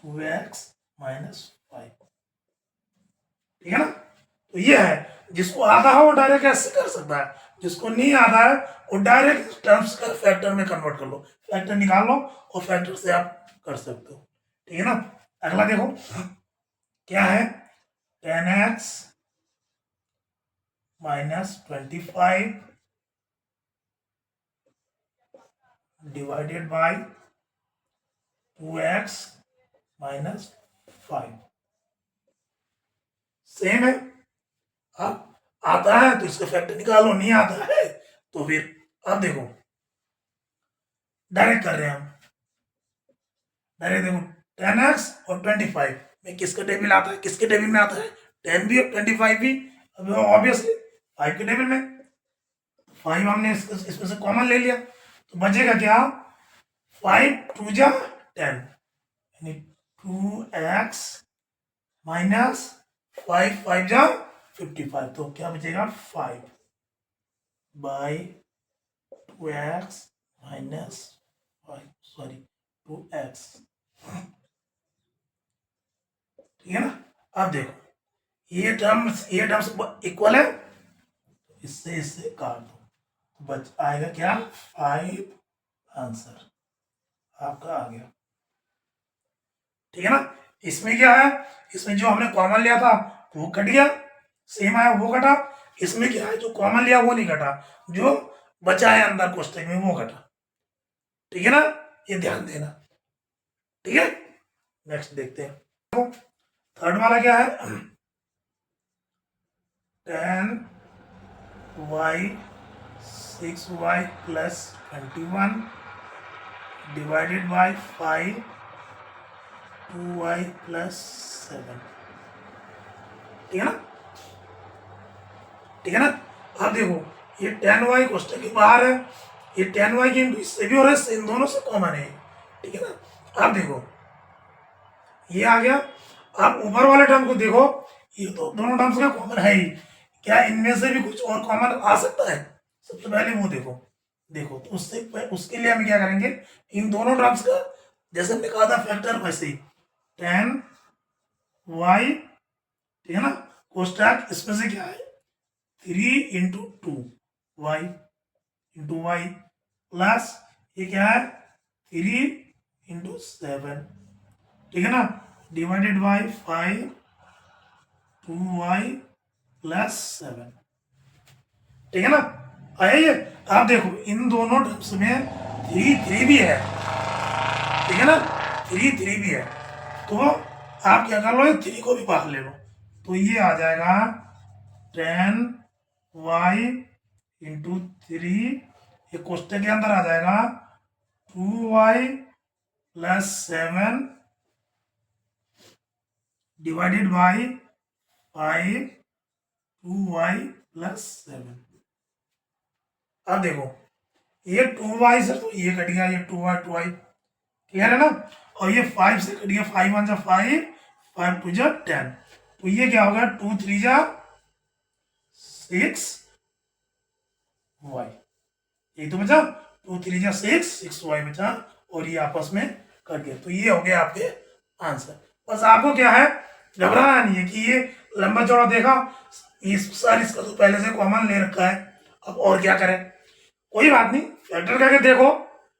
S1: 2x माइनस 5, ठीक है ना। तो ये है, जिसको आता है वो डायरेक्ट ऐसे कर सकता है, जिसको नहीं आता है वो डायरेक्ट टर्म्स का फैक्टर में कन्वर्ट कर लो, फैक्टर निकाल लो और फैक्टर से आप कर सकते हो, ठीक है ना। अगला देखो क्या है, 10x minus 25 divided by 2x minus 5, same है। अब आता है तो इसका फैक्टर निकालो, नहीं आता है तो फिर अब देखो डायरेक्ट कर रहे हैं हम, डायरेक्ट देखो 10x और 25 में किसका टेबल आता है, किसके टेबल में आता है, 10 भी और 25 भी, अब ऑब्वियसली 5 के टेबल में, 5 हमने इसमें से कॉमन ले लिया तो बचेगा क्या, 5 टू जा 10 यानी 2x माइनस 5 5 जा 55, तो क्या बचेगा 5, बाई 2x माइनस 2x, ठीक है ना। अब देखो ये टर्म्स इक्वल है, इससे इससे काट दो, बच आएगा क्या 5, आंसर आपका आ गया, ठीक है ना। इसमें क्या है, इसमें जो हमने कॉमन लिया था वो कट गया, सेम आया वो कटा, इसमें क्या है जो कॉमन लिया वो नहीं कटा, जो बचा है अंदर क्वेश्चन में वो कटा, ठीक है ना, ये ध्यान देना, ठीक है। नेक्स्ट देखते हैं, थर्ड वाला क्या है, 10y 6y plus 21 divided by 5 2y plus 7, ठीक है ना, ठीक है ना। अब देखो ये 10y क्वेश्चन के बाहर है, ये 10y की इंटू इससे भी हो रहा है, इन दोनों से कॉमन है, ठीक है ना। अब देखो ये आ गया, अब ऊपर वाले टर्म को देखो, ये तो दोनों टर्म्स का कॉमन है ही, क्या इनमें से भी कुछ और कॉमन आ सकता है, सबसे पहले वो देखो, देखो तो उसके लिए हम क्या करेंगे, इन दोनों टर्म्स का जैसे हमने कहा था फैक्टर वैसे ही 10y, ठीक है ना, कोष्टक इसमें से क्या है 3 into 2y into Y plus ये क्या है 3 इंटू 7, ठीक है ना, डिवाइडेड बाय 5 2y प्लस 7, ठीक है ना। आया ये, आप देखो इन दोनों टर्म्स में 3 भी है, ठीक है ना, 3 भी है, तो आप क्या कर लो 3 को भी बाहर ले लो, तो ये आ जाएगा 10y इंटू 3, ये क्वेश्चन के अंदर आ जाएगा 2y plus 7 divided by 5 2y plus 7। अब देखो ये 2y से तो ये कट गया, ये 2y क्लियर है ना, और ये 5 से कट गया, 5 1 जा 5 5 2 जा 10, तो ये क्या होगा 2 3 जा 6 y, ये तो बचा 2 3 जा 6 y बचा, और ये आपस में कट गया, तो ये हो गया आपके आंसर। बस आपको क्या है घबराना नहीं है कि ये लंबा चौड़ा देखा, इस सर इसका तो पहले से कॉमन ले रखा है, अब और क्या करें, कोई बात नहीं, फैक्टर करके देखो,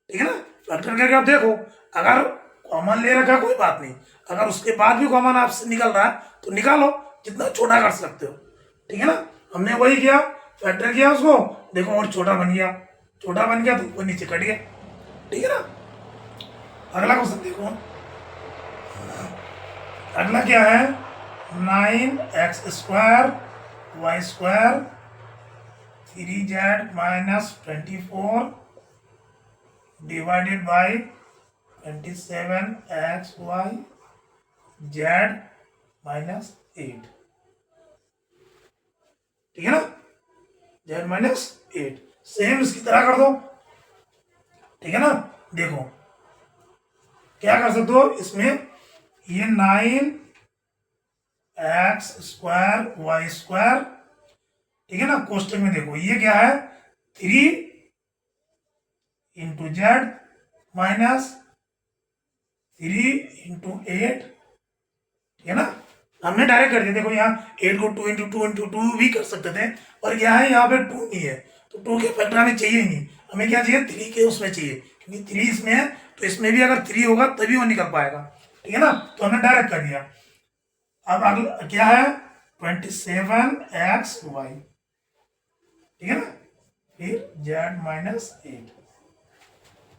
S1: ठीक है ना, फैक्टर करके आप देखो, अगर कॉमन ले रखा कोई बात नहीं, अगर उसके बाद भी कॉमन आपसे निकल रहा है तो निकालो, जितना छोटा कर सकते हो, ठीक है ना। हमने वही किया, फैक्टर किया उसको, देखो और छोटा बन गया, छोटा बन गया तो ऊपर नीचे कट गया, ठीक है ना। अगला क्वेश्चन देखो, अगला क्या है 9x square y square 3z minus 24 divided by 27xy z minus 8, ठीक है ना, z माइनस 8 सेम इसकी तरह कर दो, ठीक है ना। देखो क्या कर सकते हो इसमें, ये 9x स्क्वायर वाई स्क्वायर, ठीक है ना, कोष्टक में देखो ये क्या है 3 इंटू जेड माइनस 3 इंटू 8, ठीक है ना। हमने डायरेक्ट कर दिया, देखो यहाँ 8 को 2 इंटू 2 भी कर सकते थे, पर क्या है यहाँ पे 2 नहीं है, तो 2 के फैक्टर हमें चाहिए नहीं, हमें क्या चाहिए 3 के उसमें चाहिए, क्योंकि 3 इसमें है तो इसमें भी अगर 3 होगा तभी वो निकल पाएगा, ठीक है ना, तो हमने डायरेक्ट कर दिया। अब अगला क्या है 27xy, ठीक है ना, फिर z माइनस 8,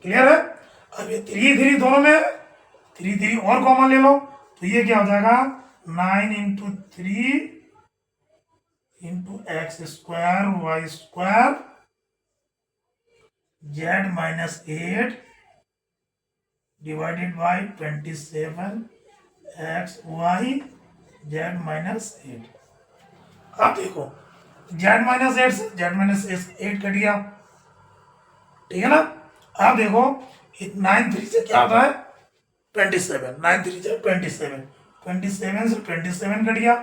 S1: क्लियर है। अब ये 3 दोनों में 3 और कॉमन ले लो, तो ये क्या हो जाएगा 9 into 3 into x square y square z minus 8 divided by 27 x y z minus 8। अब देखो z माइनस 8 से z माइनस 8 कट गया, ठीक है ना। अब देखो 9 3 से क्या होता है 27, 9 3 से 27, 27 से 27 कट गया,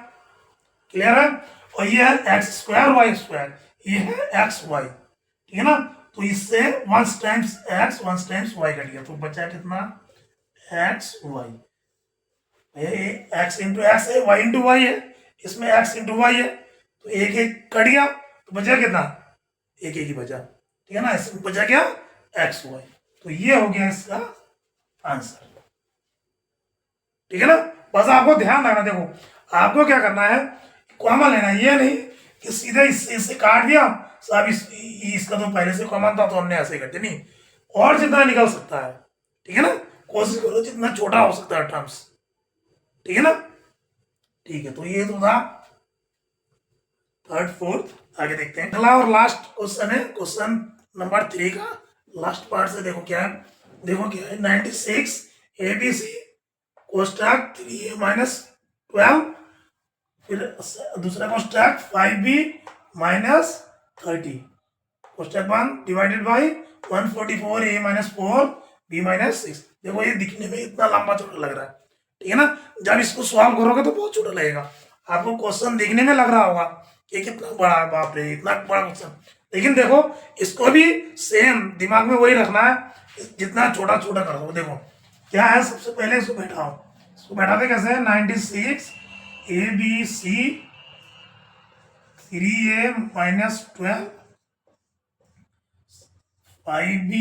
S1: क्लियर है। और ये है एक्स स्क्वायर वाई स्क्वायर, ये है एक्स वाई, ठीक है ना। तो इससे once times x once times y cut गया, तो बचा कितना x y. X into x है, वाई इंटू वाई है, इसमें एक्स इंटू वाई है, तो एक एक कट गया, तो बचा कितना एक एक ही बचा। ठीक है ना, इसमें बचा क्या एक्स वाई। तो ये हो गया इसका आंसर। ठीक है ना, बस आपको ध्यान रखना, देखो आपको क्या करना है, कॉमन लेना, ये नहीं कि सीधे इससे काट दिया साहब, इसका तो पहले से कॉमन था तो हमने ऐसे कर दिया, नहीं, और जितना निकल सकता है। ठीक है ना, कोशिश करो जितना छोटा हो सकता है टर्म्स। ठीक है ना, ठीक है, तो ये तो था थर्ड फोर्थ। आगे देखते हैं अगला और लास्ट क्वेश्चन है, क्वेश्चन नंबर 3 का लास्ट पार्ट से। देखो क्या है, देखो क्या है, 96 ABC कोष्टक 3A माइनस 12, फिर दूसरा कोष्टक 5B minus 30, कोष्टक 1 divided by 144A minus 4B minus 6। देखो ये दिखने में इतना लंबा चौड़ा लग रहा है, ठीक है ना, जब इसको सॉल्व करोगे तो बहुत छोटा लगेगा। आपको क्वेश्चन देखने में लग रहा होगा कि कितना बड़ा है, बाप रे इतना बड़ा क्वेश्चन, लेकिन देखो इसको भी सेम दिमाग में वही रखना है, जितना छोटा छोटा कर दो। देखो क्या है, सबसे पहले इसको बैठाओ, इसको बैठाते कैसे, 96 ABC 3A minus 12 5B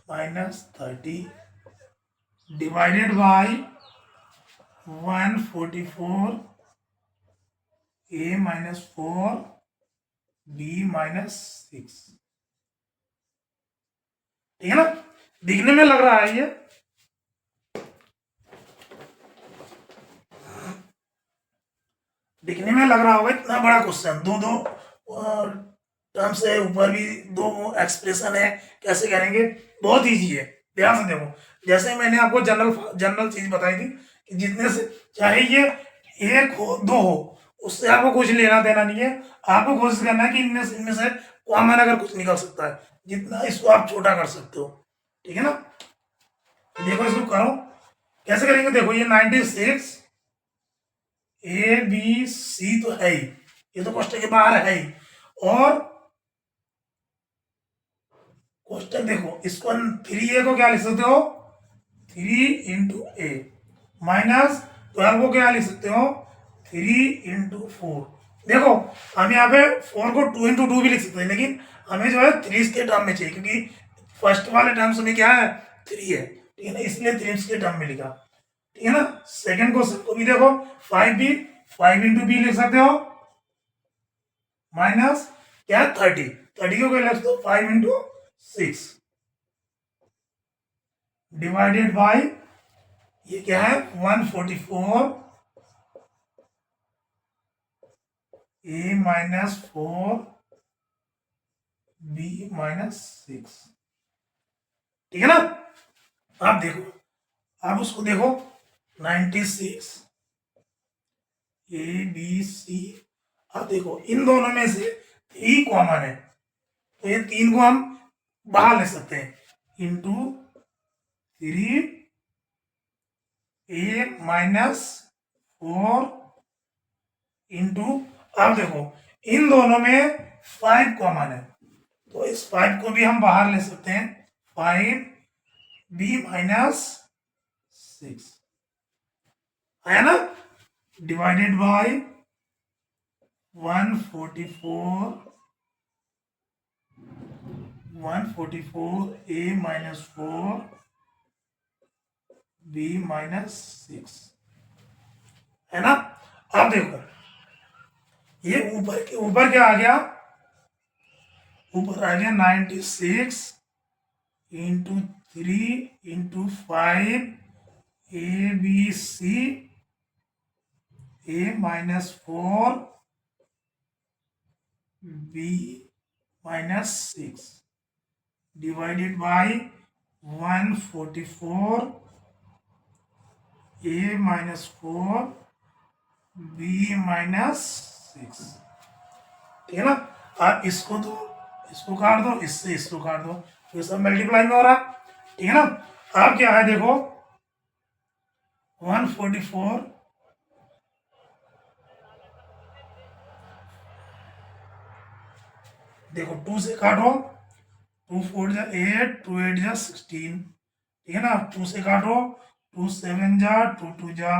S1: minus 30 divided by 144 A minus 4 B minus 6। ठीक है ना, दिखने में लग रहा है ये, दिखने में लग रहा होगा इतना बड़ा क्वेश्चन, दो दो टर्म्स है, ऊपर भी दो एक्सप्रेशन है, कैसे करेंगे, बहुत इजी है। ध्यान से देखो, जैसे मैंने आपको जनरल जनरल चीज बताई थी कि जितने से चाहे ये एक हो दो हो, उससे आपको कुछ लेना देना नहीं है, आपको कोशिश करना है कि इनमें से कॉमन अगर कुछ निकल सकता है, जितना इसको आप छोटा कर सकते हो। ठीक है ना, देखो इसको करो कैसे करेंगे, देखो ये 96 ABC तो है ही, ये तो क्वेश्चन के बाहर है ही, और क्वेश्चन देखो इसको 3A को क्या लिख सकते हो, 3 इंटू ए, माइनस 12 को क्या लिख सकते हो, 3 इंटू 4। देखो हम यहाँ पे 4 को 2 इंटू 2 भी लिख सकते हैं, लेकिन हमें जो है 3 के टर्म में चाहिए, क्योंकि फर्स्ट वाले टर्म्स में क्या है 3 है, ठीक है ना, इसलिए 3 के टर्म में लिखा। ठीक है ना, सेकंड क्वेश्चन को भी देखो 5B 5 इंटू बी लिख सकते हो, माइनस क्या 30 30 को क्या लिख सकते हो 5 इंटू 6 डिवाइडेड बाई ये क्या है 144 A माइनस 4 B माइनस 6। ठीक है ना, आप देखो, आप उसको देखो 96 ABC, आप देखो इन दोनों में से 3 कॉमन है, तो ये 3 को हम बाहर ले सकते हैं, इंटू 3A माइनस 4 इंटू, अब देखो इन दोनों में 5 कॉमन है, तो इस 5 को भी हम बाहर ले सकते हैं, 5B माइनस 6 आया ना, divided by 144 A minus 4 B minus 6 है ना। अब देखो ये ऊपर क्या आ गया, ऊपर आ गया 96 into 3 into 5 ABC A minus 4 B minus 6 divided by 144 A minus 4 B minus 6। ठीक है ना, आप इसको दो, इसको काट दो, इससे इसको काट दो, तो सब मल्टीप्लाई में हो रहा है। ठीक है ना, आप क्या है देखो 144 देखो 2 से काटो टू फोर जा 8, टू एट जा 16, ठीक है ना। 2 से काटो, 2 7 जा, 2 2 जा,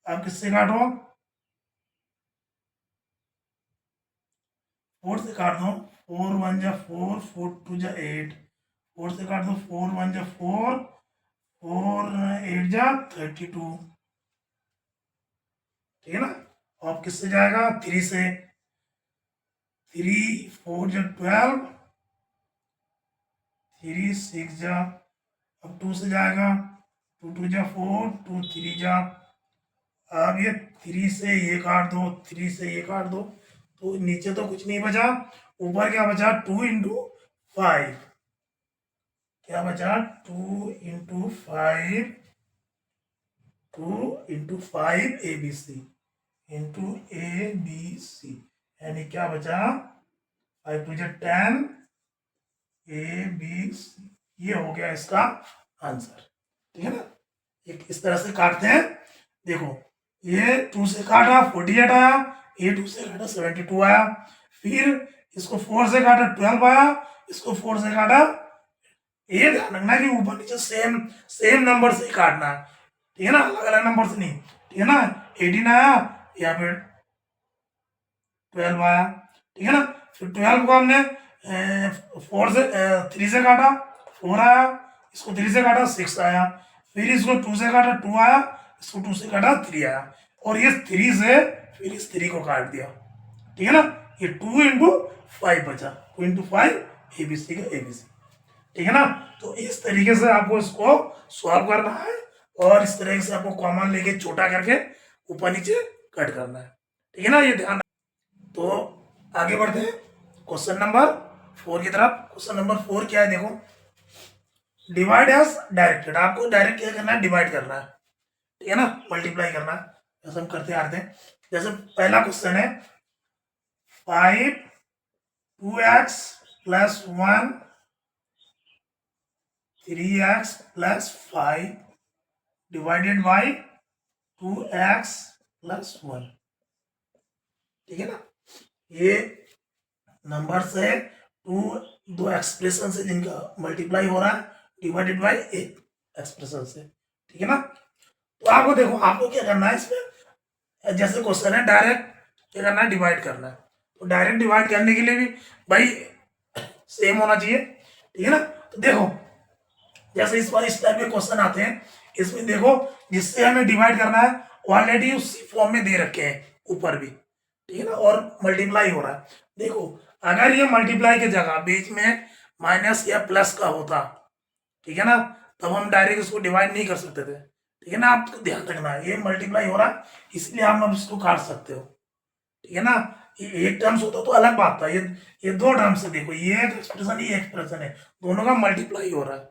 S1: अब किससे काटो, 4 से काट दो, 4 1 जा 4, 4 2 जा 8, 4 से काट दो, 4 1 जा 4, 4 8 जा 32, ठीक है ना। अब किससे जाएगा, 3 से, 3 4 जा 12, 3 6 जा, अब 2 से जाएगा, 2 2 जा 4, 2 3 जा, अब ये 3 से ये काट दो, 3 से ये काट दो, तो नीचे तो कुछ नहीं बचा, ऊपर क्या बचा, 2 इंटू 5, क्या बचा, 2 into 5, 2 into 5 A B C, into A B C, यानी क्या बचा, 5 टू 10, ए बी सी, ये हो गया इसका आंसर, ठीक है ना। एक इस तरह से काटते हैं। देखो ये 2 से काटा 48 आया, ये 2 से काटा 72 आया, फिर इसको 4 से काटा 12 आया, इसको 4 से काटा, ये ध्यान रखना कि ऊपर नीचे सेम सेम नंबर से ही काटना है, ठीक है ना, अलग अलग नंबर से नहीं, ठीक है ना। 18 आया, या फिर 12 आया, ठीक है ना। फिर 12 को हमने 4 से 3 से काटा, 4 आया, इसको 3 से काटा 6 आया, फिर इसको 2 से काटा 2 आया, इसको 2 से काटा 3 आया, और ये 3 से फिर इस 3 को काट दिया, ठीक है ना। ये 2 इंटू 5 बचा, 2 इंटू 5 एबीसी का एबीसी, ठीक है ना। तो इस तरीके से आपको इसको सॉल्व करना है, और इस तरीके से आपको कॉमन लेके छोटा करके ऊपर नीचे कट करना है, ठीक है ना, ये ध्यान। तो आगे बढ़ते हैं क्वेश्चन नंबर 4 की तरफ। क्वेश्चन नंबर 4 क्या है, देखो, डिवाइड एज डायरेक्टेड, आपको डायरेक्ट क्या करना है, डिवाइड करना है, ठीक है ना, मल्टीप्लाई करना है, जैसे हम करते आते हैं। जैसे पहला क्वेश्चन है 5 2x plus 1 3x plus 5 divided by 2x plus 1, ठीक है ना। ये नंबर से दो एक्सप्रेशन से जिनका मल्टीप्लाई हो रहा है, डिवाइडेड बाई एक एक्सप्रेशन से, ठीक है ना। तो आपको देखो, आपको क्या करना है इसमें, जैसे क्वेश्चन है डायरेक्ट क्या करना है, डिवाइड करना है, तो डायरेक्ट डिवाइड करने के लिए भी भाई सेम होना चाहिए, ठीक है ना। तो देखो जैसे इस बार इस टाइप के क्वेश्चन आते हैं, इसमें देखो जिससे हमें डिवाइड करना है ऑलरेडी उसी फॉर्म में दे रखे हैं ऊपर भी, ठीक है ना, और मल्टीप्लाई हो रहा है। देखो अगर ये मल्टीप्लाई की जगह बीच में माइनस या प्लस का होता, ठीक है ना, तब हम डायरेक्ट इसको डिवाइड नहीं कर सकते थे, ठीक है ना। आपको ध्यान रखना है ये मल्टीप्लाई हो रहा है, इसलिए हम अब इसको काट सकते हो, ठीक है ना। ये एक टर्म्स होता तो अलग बात था, ये दो टर्म्स है, देखो ये एक्सप्रेशन, ये एक्सप्रेशन है, दोनों का मल्टीप्लाई हो रहा है,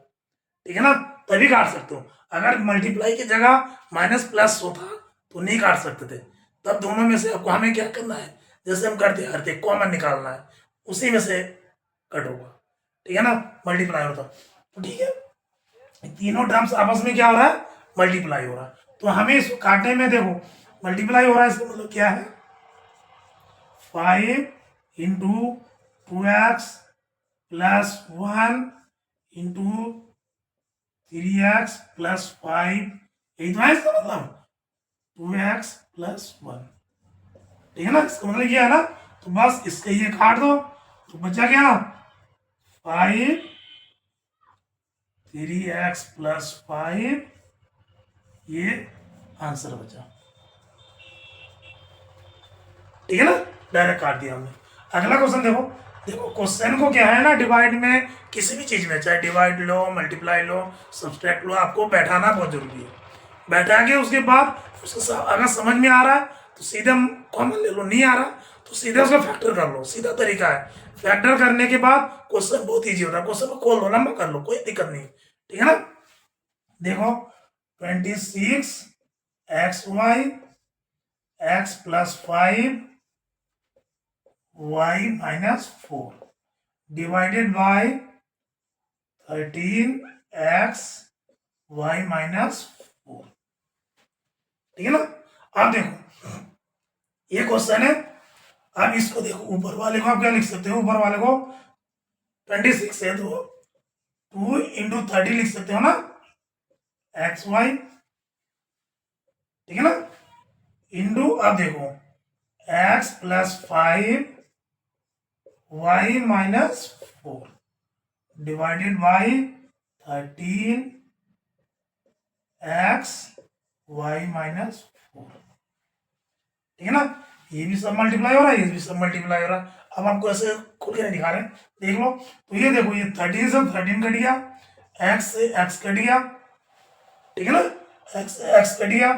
S1: ठीक है ना, तभी काट सकते हो। अगर मल्टीप्लाई की जगह माइनस प्लस होता तो नहीं काट सकते थे, तब दोनों में से आपको हमें क्या करना है, जैसे हम करते हरते कॉमन निकालना है, उसी में से कट होगा, ठीक है ना, मल्टीप्लाई होता, तो ठीक है। तीनों टर्म्स आपस में क्या हो रहा है, मल्टीप्लाई हो रहा है, तो हमें इसको काटने में देखो मल्टीप्लाई हो रहा है, इसका मतलब क्या है, 5 into 2x plus 1 into 3x plus 5, यही तो है इसका मतलब, 2x प्लस 1, ठीक है ना। इसका मतलब ये है ना, तो बस इसके ये काट दो, तो बचा क्या, 5 3x प्लस 5, ये आंसर बचा, ठीक है ना, डायरेक्ट काट दिया हमने। अगला क्वेश्चन देखो, देखो क्वेश्चन को क्या है ना, डिवाइड में किसी भी चीज में, चाहे डिवाइड लो, मल्टीप्लाई लो, सब्सट्रैक्ट लो, आपको बैठाना बहुत जरूरी है। बैठा के उसके बाद उसको अगर समझ में आ रहा है तो सीधे हम कॉमन ले लो, नहीं आ रहा तो सीधे उसका फैक्टर कर लो, सीधा तरीका है। फैक्टर करने के बाद क्वेश्चन बहुत ईजी होता है, क्वेश्चन को खोल लो, लंबा कर लो, कोई दिक्कत नहीं, ठीक है ना। देखो 26 xy x plus 5 y minus 4 divided by 13x y minus 4, ठीक है ना। अब देखो ये क्वेश्चन है, अब इसको देखो ऊपर वाले को आप क्या लिख सकते हो, ऊपर वाले को 26 है तो 2 × 30 लिख सकते हो ना, एक्स वाई, ठीक है ना, इंटू अब देखो x + 5 y - 4 divided by 13 x y - 4, ठीक है ना। ये भी सब मल्टीप्लाई हो रहा है, ये भी सब मल्टीप्लाई हो रहा है। अब आपको ऐसे खुल के नहीं दिखा रहे, देख लो। तो ये देखो, ये 13 से 13 कट गया, x से x कट गया, ठीक है ना, x से x कट गया।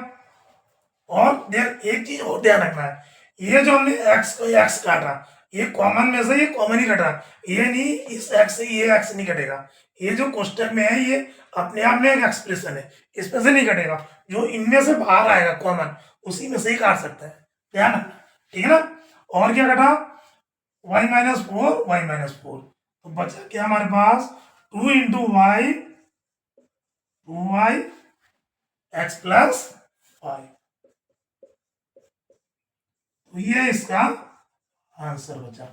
S1: और एक चीज और ध्यान रखना है, ये जो हमने x को x काटा, ये कॉमन में से ये कॉमन ही कटा, ये नहीं इस x से ये x नहीं कटेगा। ये जो कोष्टक में है ये अपने आप में एक एक्सप्रेशन है, इसमें से नहीं कटेगा, जो इनमें से बाहर आएगा कॉमन उसी में से ही काट सकते हैं, ध्यान रखना, ठीक है ना। और क्या कटा, y - 4 y - 4, तो बचा क्या हमारे पास 2 × y 2y x + 5, तो ये इसका आंसर बचा,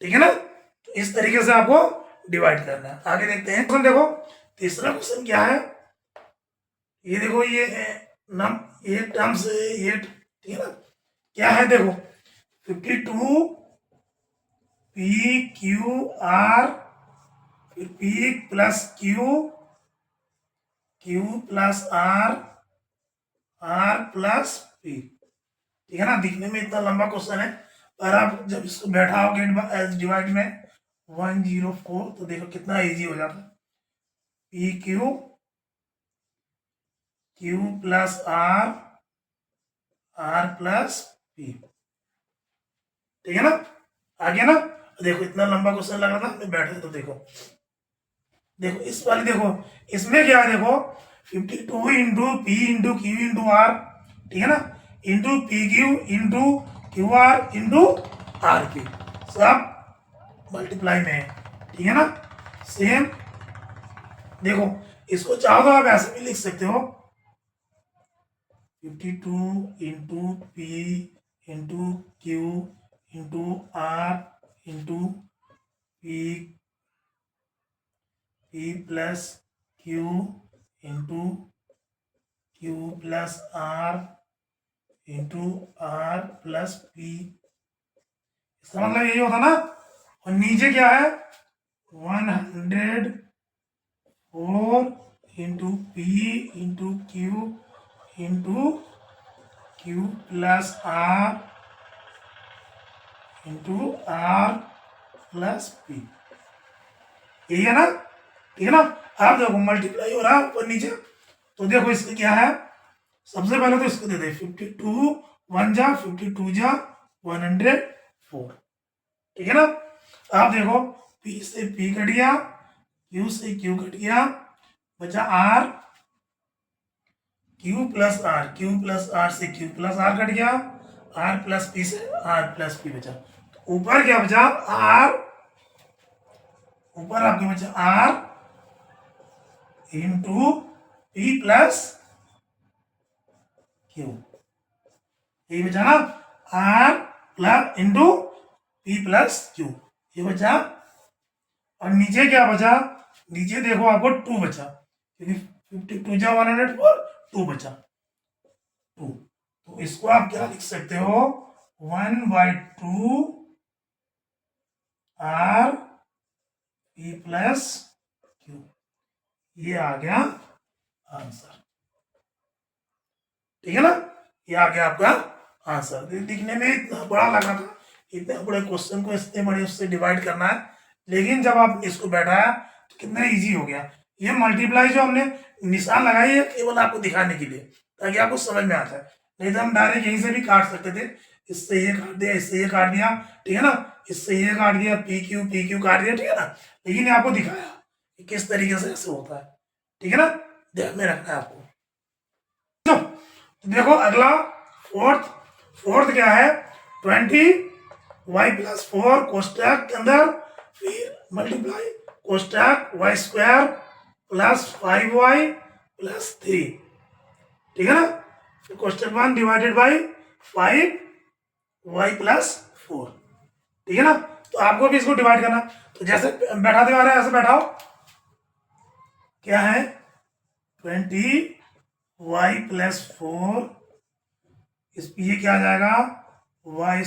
S1: ठीक है ना। तो इस तरीके से आपको डिवाइड करना है। आगे देखते हैं क्वेश्चन, देखो तीसरा क्वेश्चन क्या है, ये देखो ये नम ये टर्म्स ये, ठीक है ना, क्या है देखो 52 p q r फिर p + q q + r r + p, ठीक है ना। दिखने में इतना लंबा क्वेश्चन है, पर आप जब इसको बैठाओगे डिवाइड में 104 तो देखो कितना इजी हो जाता है। P Q q + r r + p, ठीक है ना। आगे ना देखो इतना लंबा क्वेश्चन लग रहा था, मैं बैठे तो देखो इस वाली देखो, इसमें क्या है देखो 52 × p × q × r, ठीक है ना, into P Q into Q R into R P, सब मल्टीप्लाई में है, ठीक है ना। सेम देखो, इसको चाहो तो आप ऐसे भी लिख सकते हो 52 × p into q into r into p plus q into q plus r into r plus p, इसका मतलब यही होता ना। और नीचे क्या है 104 into p into q plus r into r plus p, यही है ना, ठीक है ना। आप देखो मल्टीप्लाई हो रहा है ऊपर नीचे, तो देखो इसका क्या है, सबसे पहले तो इसको दे दे 52 1 जा 52 जा 104, ठीक है ना। आप देखो P से P कट गया, Q से Q कट गया, बचा R, Q + R, Q + R से Q + R कट गया, R + P से R + P बचा। तो ऊपर क्या बचा R, ऊपर आपके बचा R इंटू P + Q, ये बचा ना, R plus into P + Q, ये बचा। और नीचे क्या बचा, नीचे देखो आपको 2 बचा, क्योंकि 52 जा 104 2 बचा 2, तो इसको आप क्या लिख सकते हो 1/2 R P + Q, ये आ गया आंसर, ठीक है ना। ये आ गया आपका आंसर। दिखने में इतना बड़ा लगा था, इतने बड़े क्वेश्चन को इतने बड़े उससे डिवाइड करना है, लेकिन जब आप इसको बैठाया तो कितना इजी हो गया। ये मल्टीप्लाई जो हमने निशान लगाई है केवल आपको दिखाने के लिए, ताकि आपको समझ में आता है, नहीं तो हम डायरेक्ट यहीं से भी काट सकते थे, इससे ये काट दिया, इससे ये काट दिया, ठीक है ना, इससे ये काट दिया, पी क्यू काट दिया, ठीक है ना। लेकिन आपको दिखाया कि किस तरीके से ऐसे होता है, ठीक है ना, ध्यान में रखना है आपको। तो देखो अगला फोर्थ क्या है 20y + 4 कोष्टक के अंदर, फिर मल्टीप्लाई कोष्टक y² + 5y + 3, ठीक है ना, फिर कोष्टक 1 डिवाइडेड बाई 5y + 4, ठीक है ना। तो आपको भी इसको डिवाइड करना। तो जैसे बैठाते आ रहे हैं ऐसे बैठाओ, क्या है 20y+4, इस पे ये क्या आ जाएगा y²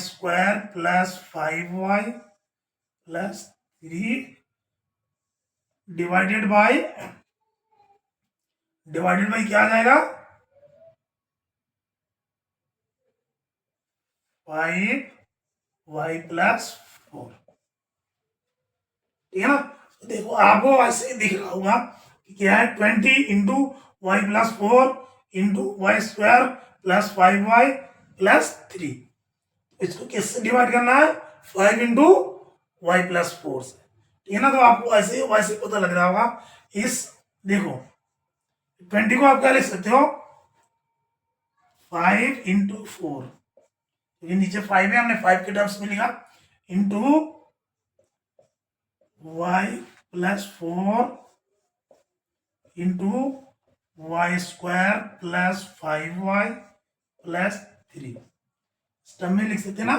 S1: + 5y+3 डिवाइडेड बाई क्या आ जाएगा 5y+4। ठीक है ना। तो देखो आपको ऐसे ही दिख रहा होगा कि क्या है 20 × y+4 × y² + 5y+3। इसको किससे डिवाइड करना है 5 × y+4 से। ठीक है ना। तो आपको ऐसे वैसे पता लग रहा होगा। इस देखो 20 को आप क्या लिख सकते हो 5 × 4, क्योंकि नीचे 5 है, हमने 5 के टर्म्स में लिखा, into y+4 into y² + 5y+3 term में लिख सकते ना।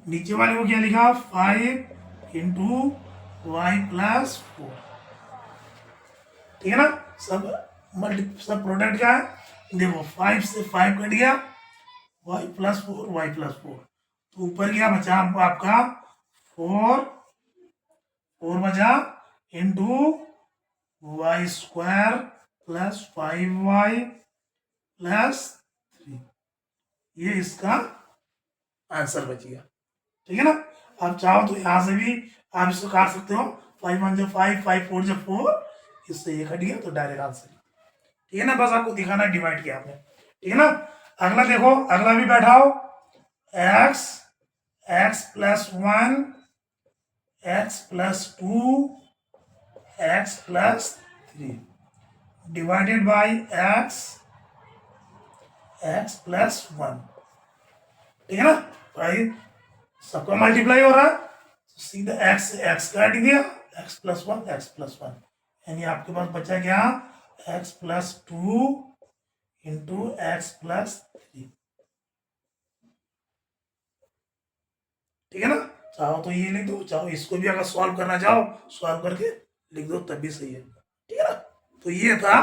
S1: नीचे वाले को क्या लिखा 5 इंटू y+4। ठीक है ना। सब प्रोडक्ट क्या है देखो 5 से 5 कट गया, y+4 तो ऊपर क्या बचा आपका 4 बचा इंटू y² + 5y+3। ये इसका आंसर बच गया। ठीक है ना। आप चाहो तो यहां से भी आप इसको काट सकते हो, 5 1 5, 5 4 4, इससे ये कट गया तो डायरेक्ट आंसर। ठीक है ना। बस आपको दिखाना डिवाइड किया आपने। ठीक है ना। अगला देखो, अगला भी बैठाओ, x+1 x+2 x+3 divided by x+1। ठीक है ना। भाई सबका मल्टीप्लाई हो रहा है, तो सीधा x से x काट दिया, x+1 यानी आपके पास बचा क्या x+2 इंटू x+3। ठीक है ना। चाहो तो ये लिख दो, चाहो इसको भी अगर सॉल्व करना चाहो सॉल्व करके लिख दो तब भी सही है। ठीक है ना। तो ये था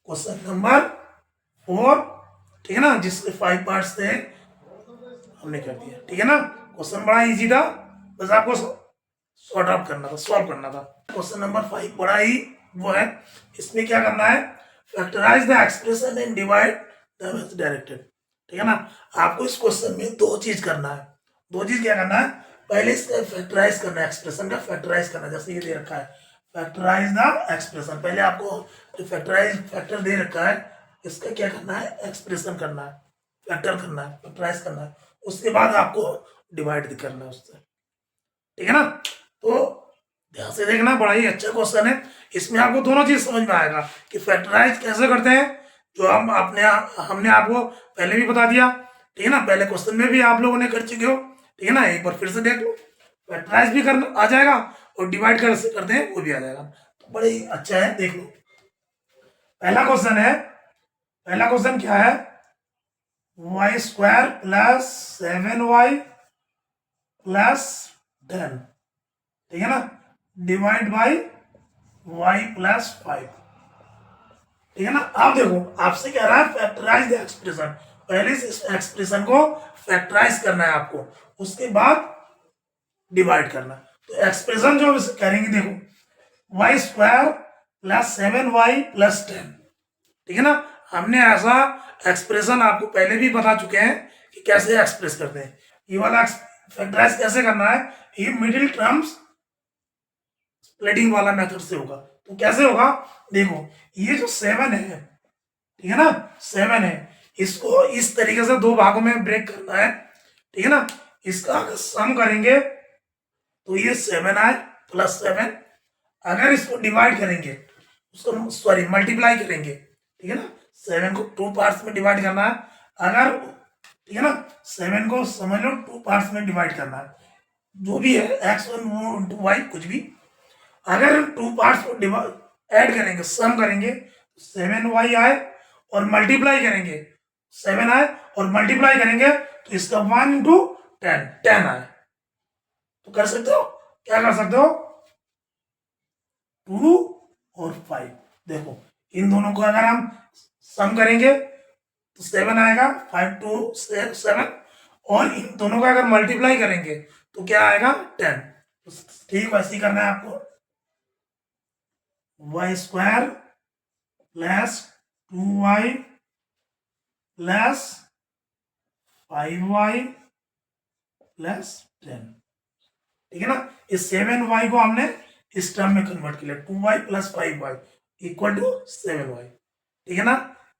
S1: क्वेश्चन नंबर 4। ठीक है ना, जिसके 5 पार्ट्स थे हमने कर दिया। ठीक है ना। क्वेश्चन बड़ा इजी था, बस आपको सॉर्ट आउट करना था, सॉल्व करना था। क्वेश्चन नंबर 5 बड़ा ही वो है, इसमें क्या करना है factorise the expression and divide the as directed. ठीक है ना। आपको इस क्वेश्चन में दो चीज करना है। दो चीज क्या करना है, पहले इसका फैक्टराइज करना है, एक्सप्रेशन का फैक्टराइज करना है। जैसे ये दे रखा है फैक्टराइज द एक्सप्रेशन, पहले आपको जो फैक्टर दे रखा है इसका क्या करना है एक्सप्रेशन करना है, फैक्टर करना है, फैक्टराइज करना है, उसके बाद आपको डिवाइड करना है उससे। ठीक है ना। तो ध्यान से देखना, बड़ा ही अच्छा क्वेश्चन है। इसमें आपको दोनों चीज समझ में आएगा कि फैक्टराइज कैसे करते हैं, जो हमने आपको पहले भी बता दिया। ठीक है ना, पहले क्वेश्चन में भी आप लोगों ने कर चुके हो। ठीक है ना, एक बार फिर से देख लो, फैक्टराइज भी करना आ जाएगा और डिवाइड करते हैं वो भी आ जाएगा। तो बड़े ही अच्छा है, देख लो। पहला क्वेश्चन क्या है y² + 7y + 10। ठीक है ना, डिवाइड बाई y+5। ठीक है ना। अब देखो आपसे कह रहा है फैक्टराइज द एक्सप्रेशन, पहले इस एक्सप्रेशन को फैक्टराइज करना है आपको, उसके बाद डिवाइड करना। तो एक्सप्रेशन जो करेंगे देखो y² + 7y+10। ठीक है ना। हमने ऐसा एक्सप्रेशन आपको पहले भी बता चुके हैं कि कैसे एक्सप्रेस करते हैं। ये वाला फैक्टराइज कैसे करना है, ये मिडिल टर्म्स स्प्लिटिंग वाला मेथड से होगा। तो कैसे होगा देखो, ये जो 7 है, ठीक है ना, 7 है, इसको इस तरीके से दो भागों में ब्रेक करना है। ठीक है ना। इसका अगर सम करेंगे तो ये 7 आए +7। अगर इसको डिवाइड करेंगे, उसको सॉरी मल्टीप्लाई करेंगे, ठीक है ना, 7 को 2 पार्ट्स में डिवाइड करना है। अगर ठीक है ना 7 को समझ लो 2 पार्ट्स में डिवाइड करना है, जो भी है x1 × y कुछ भी। अगर 2 पार्ट्स को ऐड करेंगे, सम करेंगे, 7y आए और मल्टीप्लाई करेंगे 7 आए और मल्टीप्लाई करेंगे तो इसका 1 × 10 10 आए। तो कर सकते हो, क्या कर सकते हो, 2 और 5। देखो इन दोनों को अगर हम सम करेंगे तो 7 आएगा, 5 2 7, और इन दोनों का अगर मल्टीप्लाई करेंगे तो क्या आएगा, 10। तो ठीक वैसे ही करना है आपको, y² plus 2y plus 5y plus 10, ठीक है ना। इस 7y को हमने इस टर्म में कन्वर्ट किया, 2y plus 5y equal to 7y, ठीक है ना।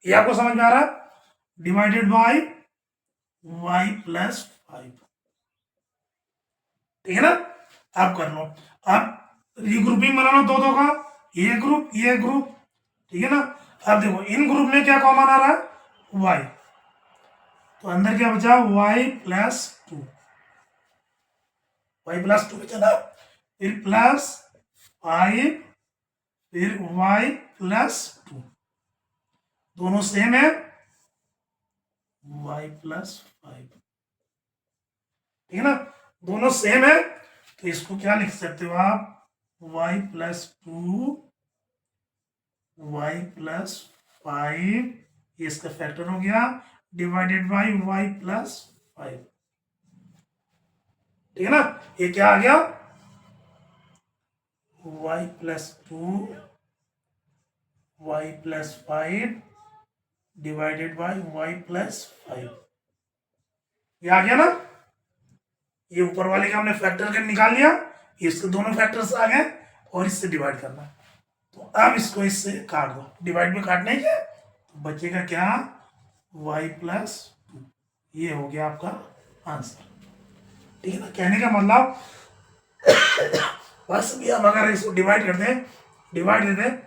S1: ये आपको समझ में आ रहा है, डिवाइडेड बाय y प्लस 5, ठीक है ना। आप कर लो, आप रीग्रुपिंग बना लो दो दो का, ये ग्रुप, ठीक है ना। अब देखो इन ग्रुप में क्या कॉमन आ रहा है, y, तो अंदर क्या बचा, y प्लस 2, y प्लस 2 बचा ना, फिर प्लस 5, फिर y प्लस 2, दोनों सेम है, y प्लस 5, ठीक है ना, दोनों सेम है। तो इसको क्या लिख सकते हो आप, y प्लस 2, y प्लस 5, ये इसका फैक्टर हो गया, डिवाइडेड बाई y प्लस 5, ठीक है ना। ये क्या आ गया, y plus 2, y plus 5 divided by y plus 5, ये आ गया ना। ये ऊपर वाले का हमने फैक्टर कर निकाल लिया, इसके दोनों फैक्टर्स आ गए, और इससे डिवाइड करना है। तो अब इसको इससे काट दो, डिवाइड में काटना ही है, तो बचेगा क्या, y प्लस 2, ये हो गया आपका आंसर, ठीक है ना। कहने का मतलब बस भी हम अगर इसको डिवाइड कर दें, डिवाइड दे दें,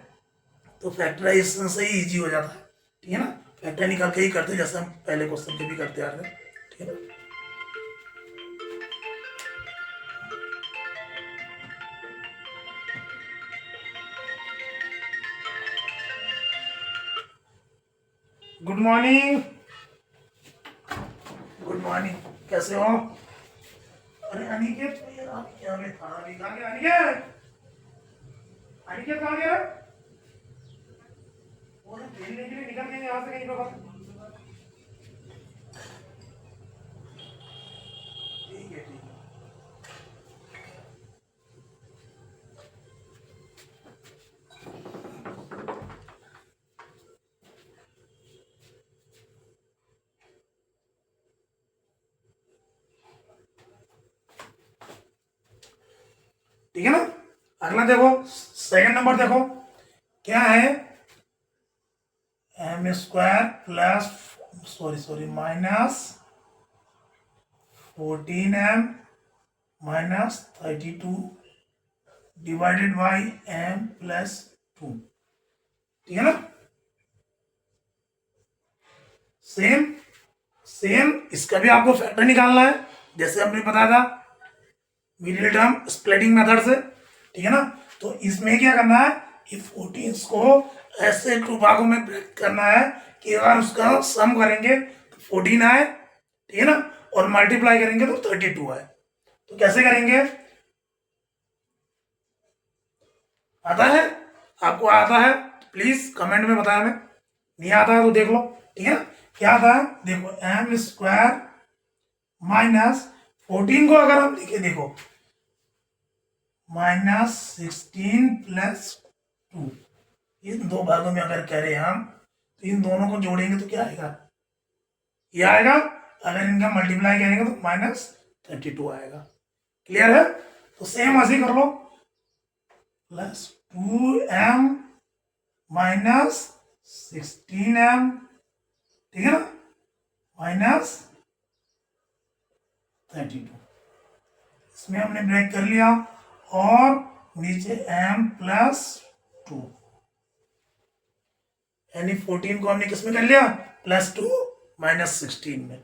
S1: तो फैक्टराइजेशन से ही इजी हो जाता है, ठीक है ना। फैक्टर निकाल के ही करते जैसे हम पहले क्वेश्चन के भी करते आ रहे हैं, ठीक है ना। गुड मॉर्निंग, गुड मॉर्निंग, कैसे हो। अरे अनिकेत आप क्या में खाना भी खा गया, अनिकेत, अनिकेत कहाँ गया, वो खेलने के लिए निकल गए यहाँ से कहीं पर, ठीक है, ठीक है। ठीक है ना। अगला देखो, सेकंड नंबर देखो क्या है, m square plus sorry minus 14m minus 32 divided by m plus 2, ठीक है ना। सेम सेम इसका भी आपको फैक्टर निकालना है, जैसे हमने बताया था मिडिल टर्म स्प्लिटिंग मेथड से, ठीक है ना। तो इसमें क्या करना है, ये 14 को ऐसे 2 भागों में ब्रेक करना है कि अगर उसका सम करेंगे तो 14 आए, ठीक है ना, और मल्टीप्लाई करेंगे तो 32 आए। तो कैसे करेंगे, आता है, आपको आता है प्लीज कमेंट में बताया, हमें नहीं आता है तो देख लो, ठीक है ना। क्या आता है, देखो एम स्क्वायर माइनस 14 को अगर हम लिखे, देखो माइनस 16 प्लस 2, इन दो भागों में अगर करें हम, तो इन दोनों को जोड़ेंगे तो क्या आएगा, ये आएगा, अगर इनका मल्टीप्लाई करेंगे तो माइनस 32 आएगा। क्लियर है, तो सेम ऐसे कर लो, प्लस 2m माइनस 16m, ठीक है ना, माइनस 32, इसमें हमने ब्रेक कर लिया, और नीचे m प्लस 2, यानी 14 को हमने किसमें कर लिया, प्लस 2 माइनस 16 में,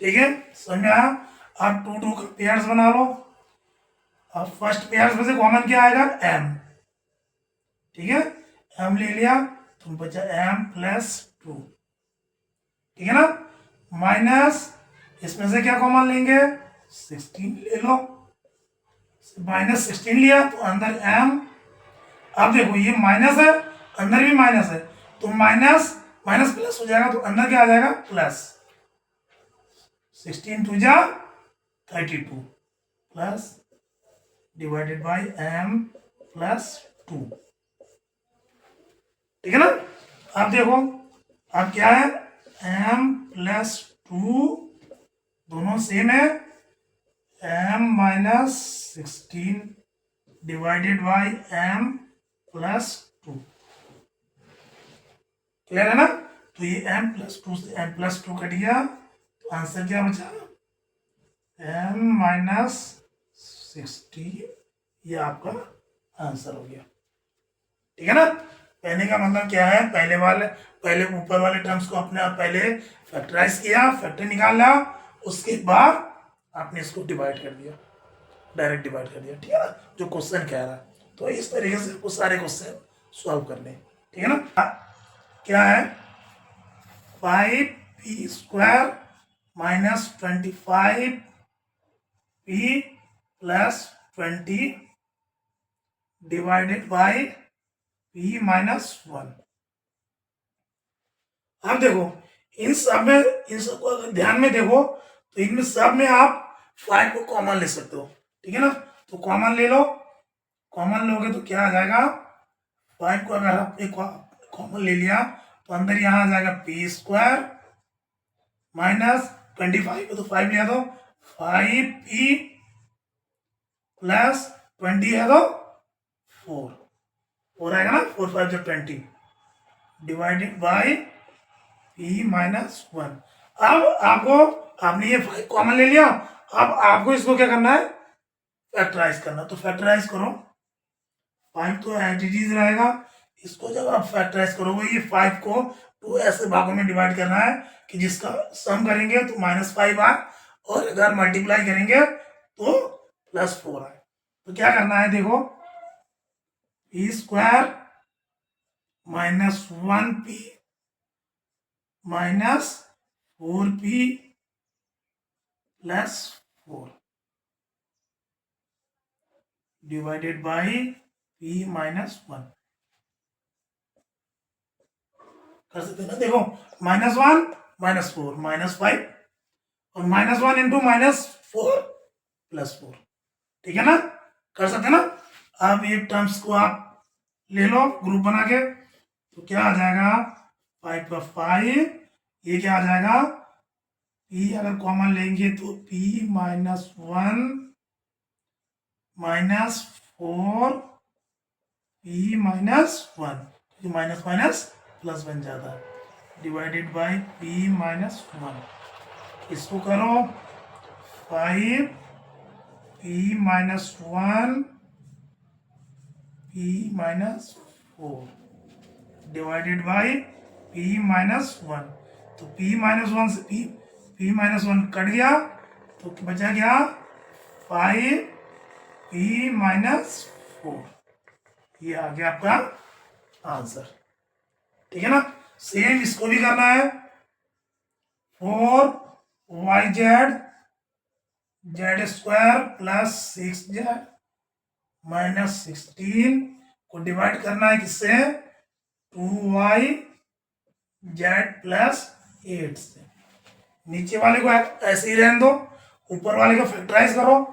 S1: ठीक है, समझ में आया। अब 2 2 का पेयर्स बना लो, अब फर्स्ट पेयर्स में से कॉमन क्या आएगा, m, ठीक है, m ले लिया तो बचा m प्लस 2, ठीक है ना, माइनस इसमें से क्या कॉमन लेंगे, 16 ले लो, -16 लिया तो अंदर m, अब देखो ये माइनस है, अंदर भी माइनस है, तो माइनस माइनस प्लस हो जाएगा, तो अंदर क्या आ जाएगा प्लस 16 टू जा 32 plus divided by m plus 2। ठीक है ना। अब देखो अब क्या है, m प्लस 2 दोनों सेम है, m minus 16 divided by m plus 2। Clear है ना। तो ये m प्लस 2 से m प्लस 2 कट गया, तो आंसर क्या बचा, m माइनस 16, ये आपका आंसर हो गया। ठीक है ना। कहने का मतलब क्या है, पहले ऊपर वाले टर्म्स को अपने आप पहले फैक्टराइज किया, फैक्टर निकाला, उसके बाद आपने इसको डिवाइड कर दिया, डायरेक्ट डिवाइड कर दिया। ठीक है ना, जो क्वेश्चन कह रहा है। तो इस तरीके से आपको सारे क्वेश्चन सॉल्व करने। ठीक है ना। क्या है, 5p² minus 25p plus 20 divided by p minus 1। अब देखो इन सब को अगर ध्यान में देखो तो इनमें सब में आप 5 को कॉमन ले सकते हो। ठीक है ना। तो कॉमन ले लो, कॉमन लोगे तो क्या आ जाएगा, 5 को अगर आपने कॉमन ले लिया तो अंदर यहाँ आ जाएगा p² माइनस 25 को तो 5 लिया तो 5p प्लस 20 है तो 4 आएगा ना, 4 5 जो 20 डिवाइडेड बाई p माइनस 1। अब आपने ये 5 कॉमन ले लिया, अब आपको इसको क्या करना है, फैक्टराइज करना। तो फैक्टराइज करो, 5 तो एज इट इज रहेगा, इसको जब आप फैक्टराइज करोगे ये 5 को 2 ऐसे भागों में डिवाइड करना है कि जिसका सम करेंगे तो -5 आए, और अगर मल्टीप्लाई करेंगे तो +4 आए। तो क्या करना है, देखो p² minus 1p minus 4p plus 4 divided by p minus 1 कर सकते हैं ना। देखो -1 -4 -5 और -1 इंटू -4 +4। ठीक है ना, कर सकते हैं ना। अब ये टर्म्स को आप ले लो ग्रुप बना के, तो क्या आ जाएगा 5 पर 5, ये क्या आ जाएगा, p अगर कॉमन लेंगे तो p minus 1 minus 4 p minus 1, minus minus plus बन जाता है, डिवाइडेड बाई p माइनस 1। इसको करो 5 p minus 1 p minus 4 divided by p minus 1। तो p माइनस 1 से p माइनस 1 कट गया, तो बचा गया 5p माइनस 4। ये आ गया आपका आंसर। ठीक है ना। सेम इसको भी करना है, 4yz z² plus 6z minus 16 को डिवाइड करना है किससे, 2yz प्लस 8 से। नीचे वाले को ऐसे ही रहने दो, ऊपर वाले को फैक्टराइज करो।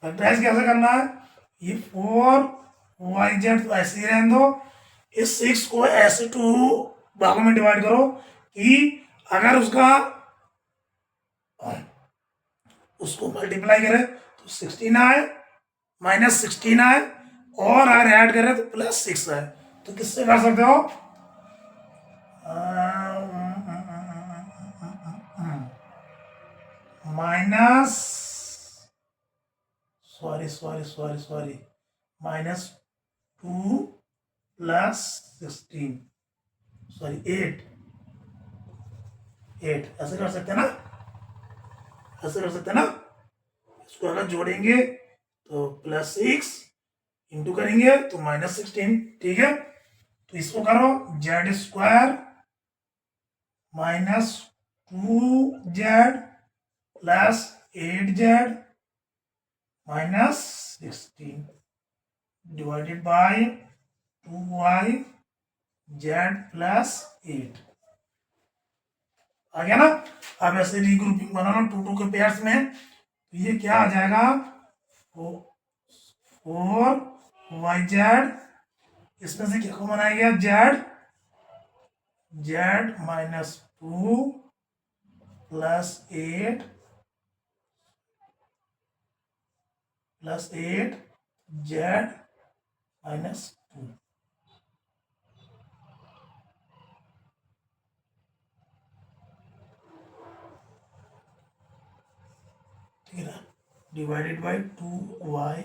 S1: फैक्टराइज कैसे करना है, ये 4yz तो ऐसे ही रहने दो, इस 6 को ऐसे 2 भागों में डिवाइड करो कि अगर उसको मल्टीप्लाई करें तो 16 आए, -16 आए, और अगर ऐड करें तो +6 आए। तो किससे कर सकते हो, माइनस सॉरी -2 प्लस 16 सॉरी 8 ऐसे कर सकते हैं ना, ऐसे कर सकते हैं ना। इसको अगर जोड़ेंगे तो +6 इंटू करेंगे तो -16। ठीक है, तो इसको करो z² minus 2z plus 8z minus 16 divided by 2y Z plus 8 आ गया ना। अब ऐसे रीग्रुपिंग बनाना 2 2 के पेयर्स में, तो ये क्या आ जाएगा 4y जेड, इसमें से क्या कॉमन आएगा Z, Z minus 2 plus 8 Z minus 2। ठीक है ना, divided by 2y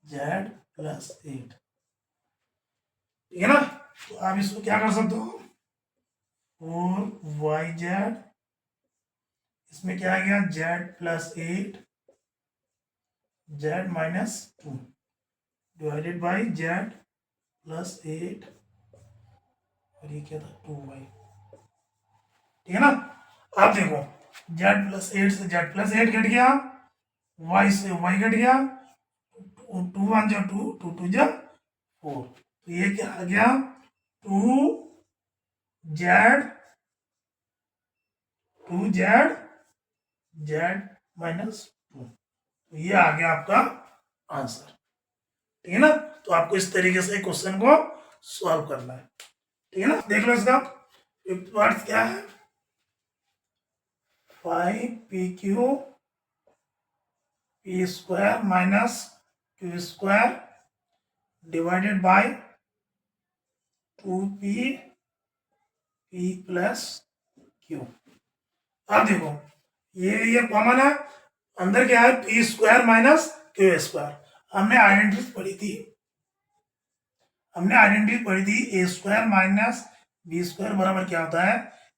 S1: Z plus 8। ठीक है ना, तो आप इसको क्या कर सकते हो 4y जेड, इसमें क्या आ गया Z plus 8 Z minus 2 divided by Z plus 8 और ये क्या था 2y। ठीक है ना, आप देखो जेड प्लस 8 से जेड प्लस 8 घट गया, y से y घट गया, 2 1 जा 2 2 2 जा 4, तो ये क्या आ गया 2z जेड माइनस 2, तो ये आ गया आपका आंसर। ठीक है ना, तो आपको इस तरीके से क्वेश्चन को सॉल्व करना है। ठीक है ना, देख लो इसका फिफ्थ पार्ट क्या है 5pq p square minus q square divided by 2p p plus q। अब देखो ये कॉमन है, अंदर क्या है P square minus Q square. हमने आइडेंटिटी पढ़ी थी ए स्क्वायर माइनस बी स्क्वायर बराबर क्या होता है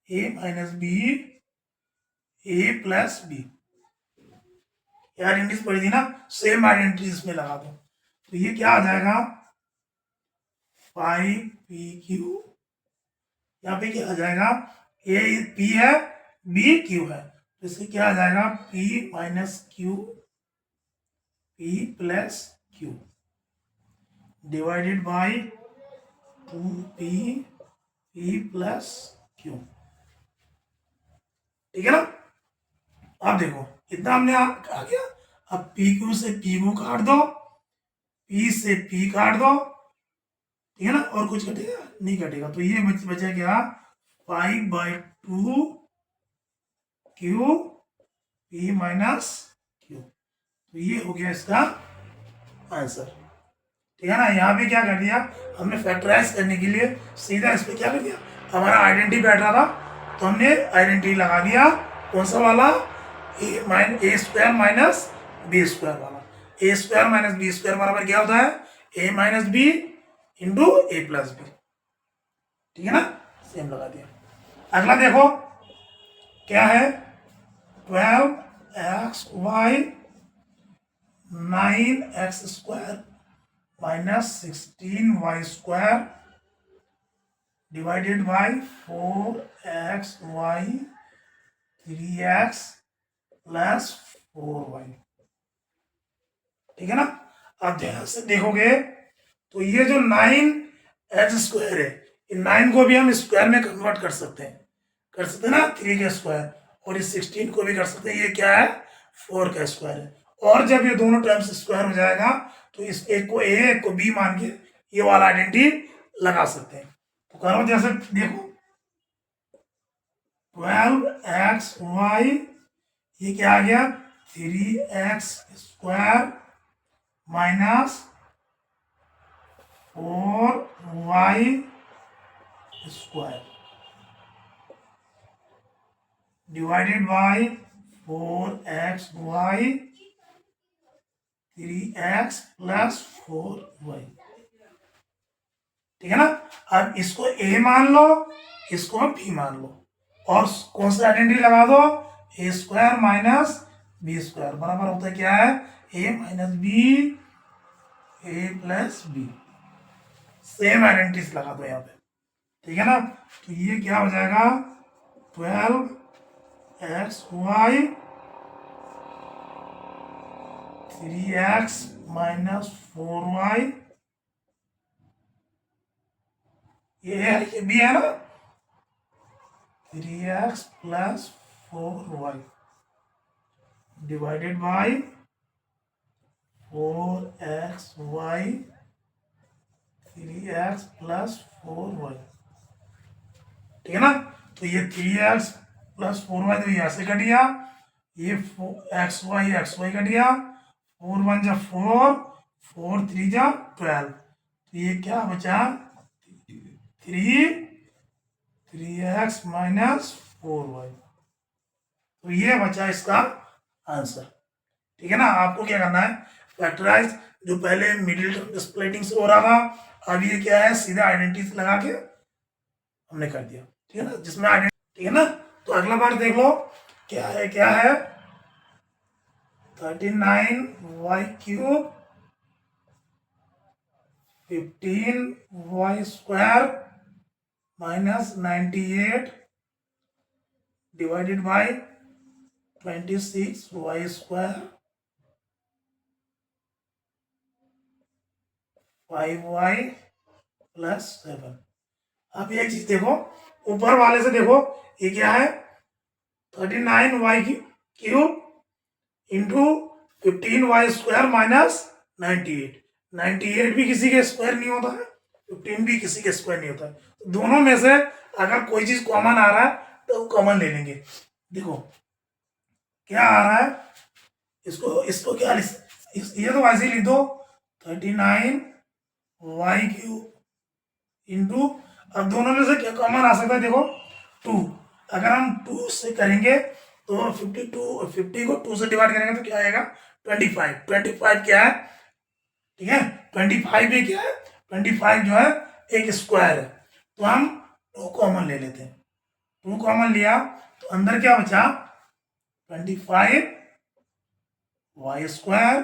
S1: ए माइनस बी ए प्लस बी। आइडेंटिटी पढ़ी थी ना, सेम आइडेंटिटी इसमें लगा दो, तो ये क्या आ जाएगा 5pq, यहाँ पे क्या आ जाएगा ए पी है बी क्यू है, तो इससे क्या आ जाएगा p minus Q p plus Q divided by 2p p plus Q. ठीक है ना, अब देखो इतना हमने आ गया, अब पी क्यू से पी क्यू काट दो, पी से पी काट दो, ठीक है ना, और कुछ कटेगा नहीं कटेगा, तो ये बचा क्या 5/2 क्यू पी माइनस क्यू, तो ये हो गया इसका आंसर। ठीक है ना, यहाँ पे क्या कर दिया हमने फैक्टराइज करने के लिए सीधा इस पे क्या कर दिया, हमारा आइडेंटिटी बैठ रहा था तो हमने आइडेंटिटी लगा दिया, कौन सा वाला ए स्क्वायर माइनस बी स्क्वायर वाला। ए स्क्वायर माइनस बी स्क्वायर बराबर क्या होता है ए माइनस बी इंटू ए प्लस बी। ठीक है ना, सेम लगा दिया। अगला देखो क्या है 12xy 9x square minus 16y square divided by 4xy 3x plus 4y। ठीक है ना, आप ध्यान से देखोगे तो ये जो 9x स्क्वायर है, इन 9 को भी हम स्क्वायर में कन्वर्ट कर सकते हैं ना 3 के स्क्वायर, और इस 16 को भी कर सकते हैं, ये क्या है 4 का स्क्वायर है। और जब ये दोनों टर्म्स स्क्वायर हो जाएगा तो इस एक को ए एक को बी मान के ये वाला आइडेंटिटी लगा सकते हैं। तो करो जैसे देखो 12xy, ये क्या आ गया 3x square minus 4y square divided by 4xy 3x plus 4y। ठीक है ना, अब इसको a मान लो, इसको b मान लो, और कौन सा आइडेंटिटी लगा दो ए स्क्वायर माइनस बी स्क्वायर बराबर होता है क्या है ए माइनस बी ए प्लस बी। सेम आइडेंटिटीज लगा दो यहाँ पे। ठीक है ना, तो ये क्या हो जाएगा 12xy 3x माइनस 4y, ये भी है ना, 3x plus 4y divided by 4xy, 3x plus 4y, ठीक है ना। तो ये 3x प्लस 4y तो ये ऐसे कट गया, ये xy कट गया, 4 1 जा 4, 4 3 जा 12, तो ये क्या बचा 3x माइनस 4y, तो ये बचा इसका आंसर, ठीक है ना। आपको क्या करना है, फैक्टराइज जो पहले मिडिल टर्म स्प्लिटिंग से हो रहा था, अब ये क्या है सीधा आइडेंटिटी लगा के हमने कर दिया, ठीक है ना, जिसमें आइडेंटिटी, ठीक है ना। तो अगला बार देख लो क्या है, क्या है 39y cube 15y square minus 98 divided by 26y square 5y plus 7। अब एक चीज देखो, ऊपर वाले से देखो ये क्या है 39y cube into 15y square minus 98 भी किसी के स्क्वायर नहीं होता है, 15 भी किसी के स्क्वायर नहीं होता है, तो दोनों में से अगर कोई चीज कॉमन आ रहा है तो कॉमन ले लेंगे। देखो क्या आ रहा है, इसको क्या ये तो वैसे ही लिख दो 39y क्यूब इंटू, अब दोनों में से क्या कॉमन आ सकता है, देखो 2, अगर हम 2 से करेंगे तो 50 को 2 से डिवाइड करेंगे तो क्या आएगा 25 क्या है, ठीक है 25 में क्या है 25 जो है एक स्क्वायर है, तो हम 2 कॉमन ले लेते हैं, 2 कॉमन लिया तो अंदर क्या बचा 25 वाई स्क्वायर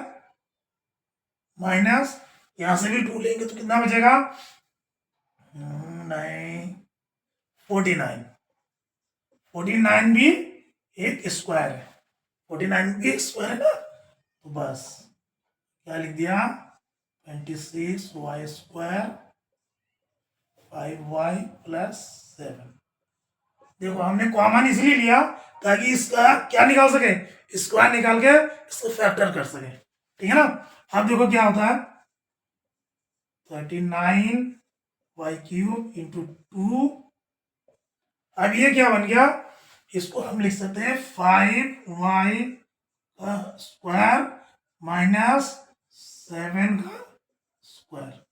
S1: माइनस यहां से भी 2 लेंगे तो कितना बचेगा 49 भी एक स्क्वायर है, 49 भी एक स्क्वायर है ना, तो बस क्या लिख दिया 26y स्क्वायर 5y प्लस 7। देखो हमने कॉमन इसलिए लिया ताकि इसका क्या निकाल सके, स्क्वायर निकाल के इसको फैक्टर कर सके, ठीक है ना। अब देखो क्या होता है 39y क्यूब इंटू 2, अब ये क्या बन गया, इसको हम लिख सकते हैं 5y का स्क्वायर माइनस 7 का square,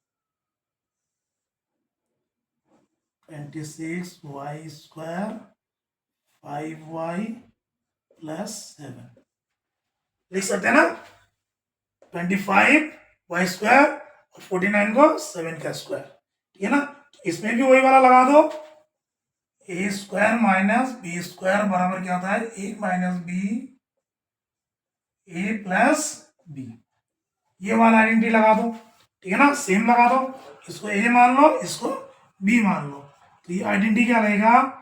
S1: 26y square 5y plus 7 लिख सकते हैं ना, 25y स्क्वायर और 49 को 7 का स्क्वायर, ठीक है ना। इसमें भी वही वाला लगा दो, ए स्क्वायर माइनस बी स्क्वायर बराबर क्या होता है ए माइनस बी ए प्लस बी, ये वाला आइडेंटिटी लगा दो, ठीक है ना, सेम लगा दो, इसको ए मान लो इसको बी मान लो, तो ये आइडेंटिटी क्या रहेगा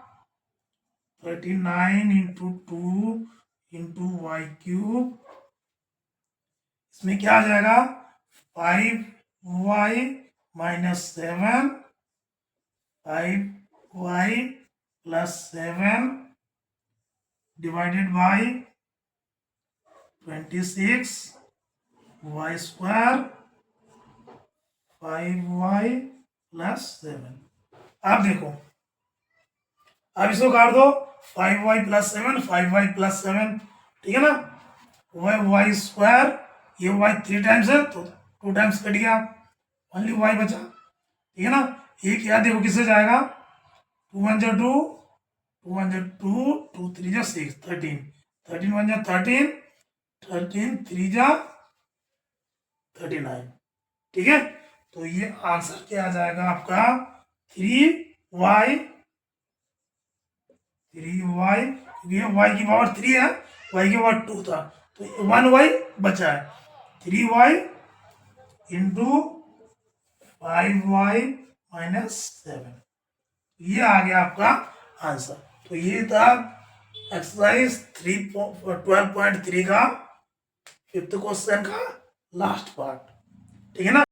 S1: 39 इंटू 2 इंटू वाई क्यूब, इसमें क्या आ जाएगा 5y minus 7 5y plus 7 divided by 26y square 5y plus 7। अब देखो अब इसको काट दो 5y प्लस 7 5y प्लस 7, ठीक है ना, y स्क्वायर ये y 3 टाइम्स है तो 2 टाइम्स कट गया, ओनली y बचा, ठीक है ना। ये क्या देखो किससे जाएगा 2 1 जा 2 2 1 जा 2 2 3 जा 6 13 13 1 जा 13 13 3 जा 39, ठीक है। तो ये आंसर क्या आ जाएगा आपका 3y, क्योंकि ये y की पावर 3 है, y की पावर 2 था तो 1y बचा है, 3y इंटू 5y माइनस 7, ये आ गया आपका आंसर। तो ये था एक्सरसाइज 12.3 का फिफ्थ क्वेश्चन का लास्ट पार्ट, ठीक है ना।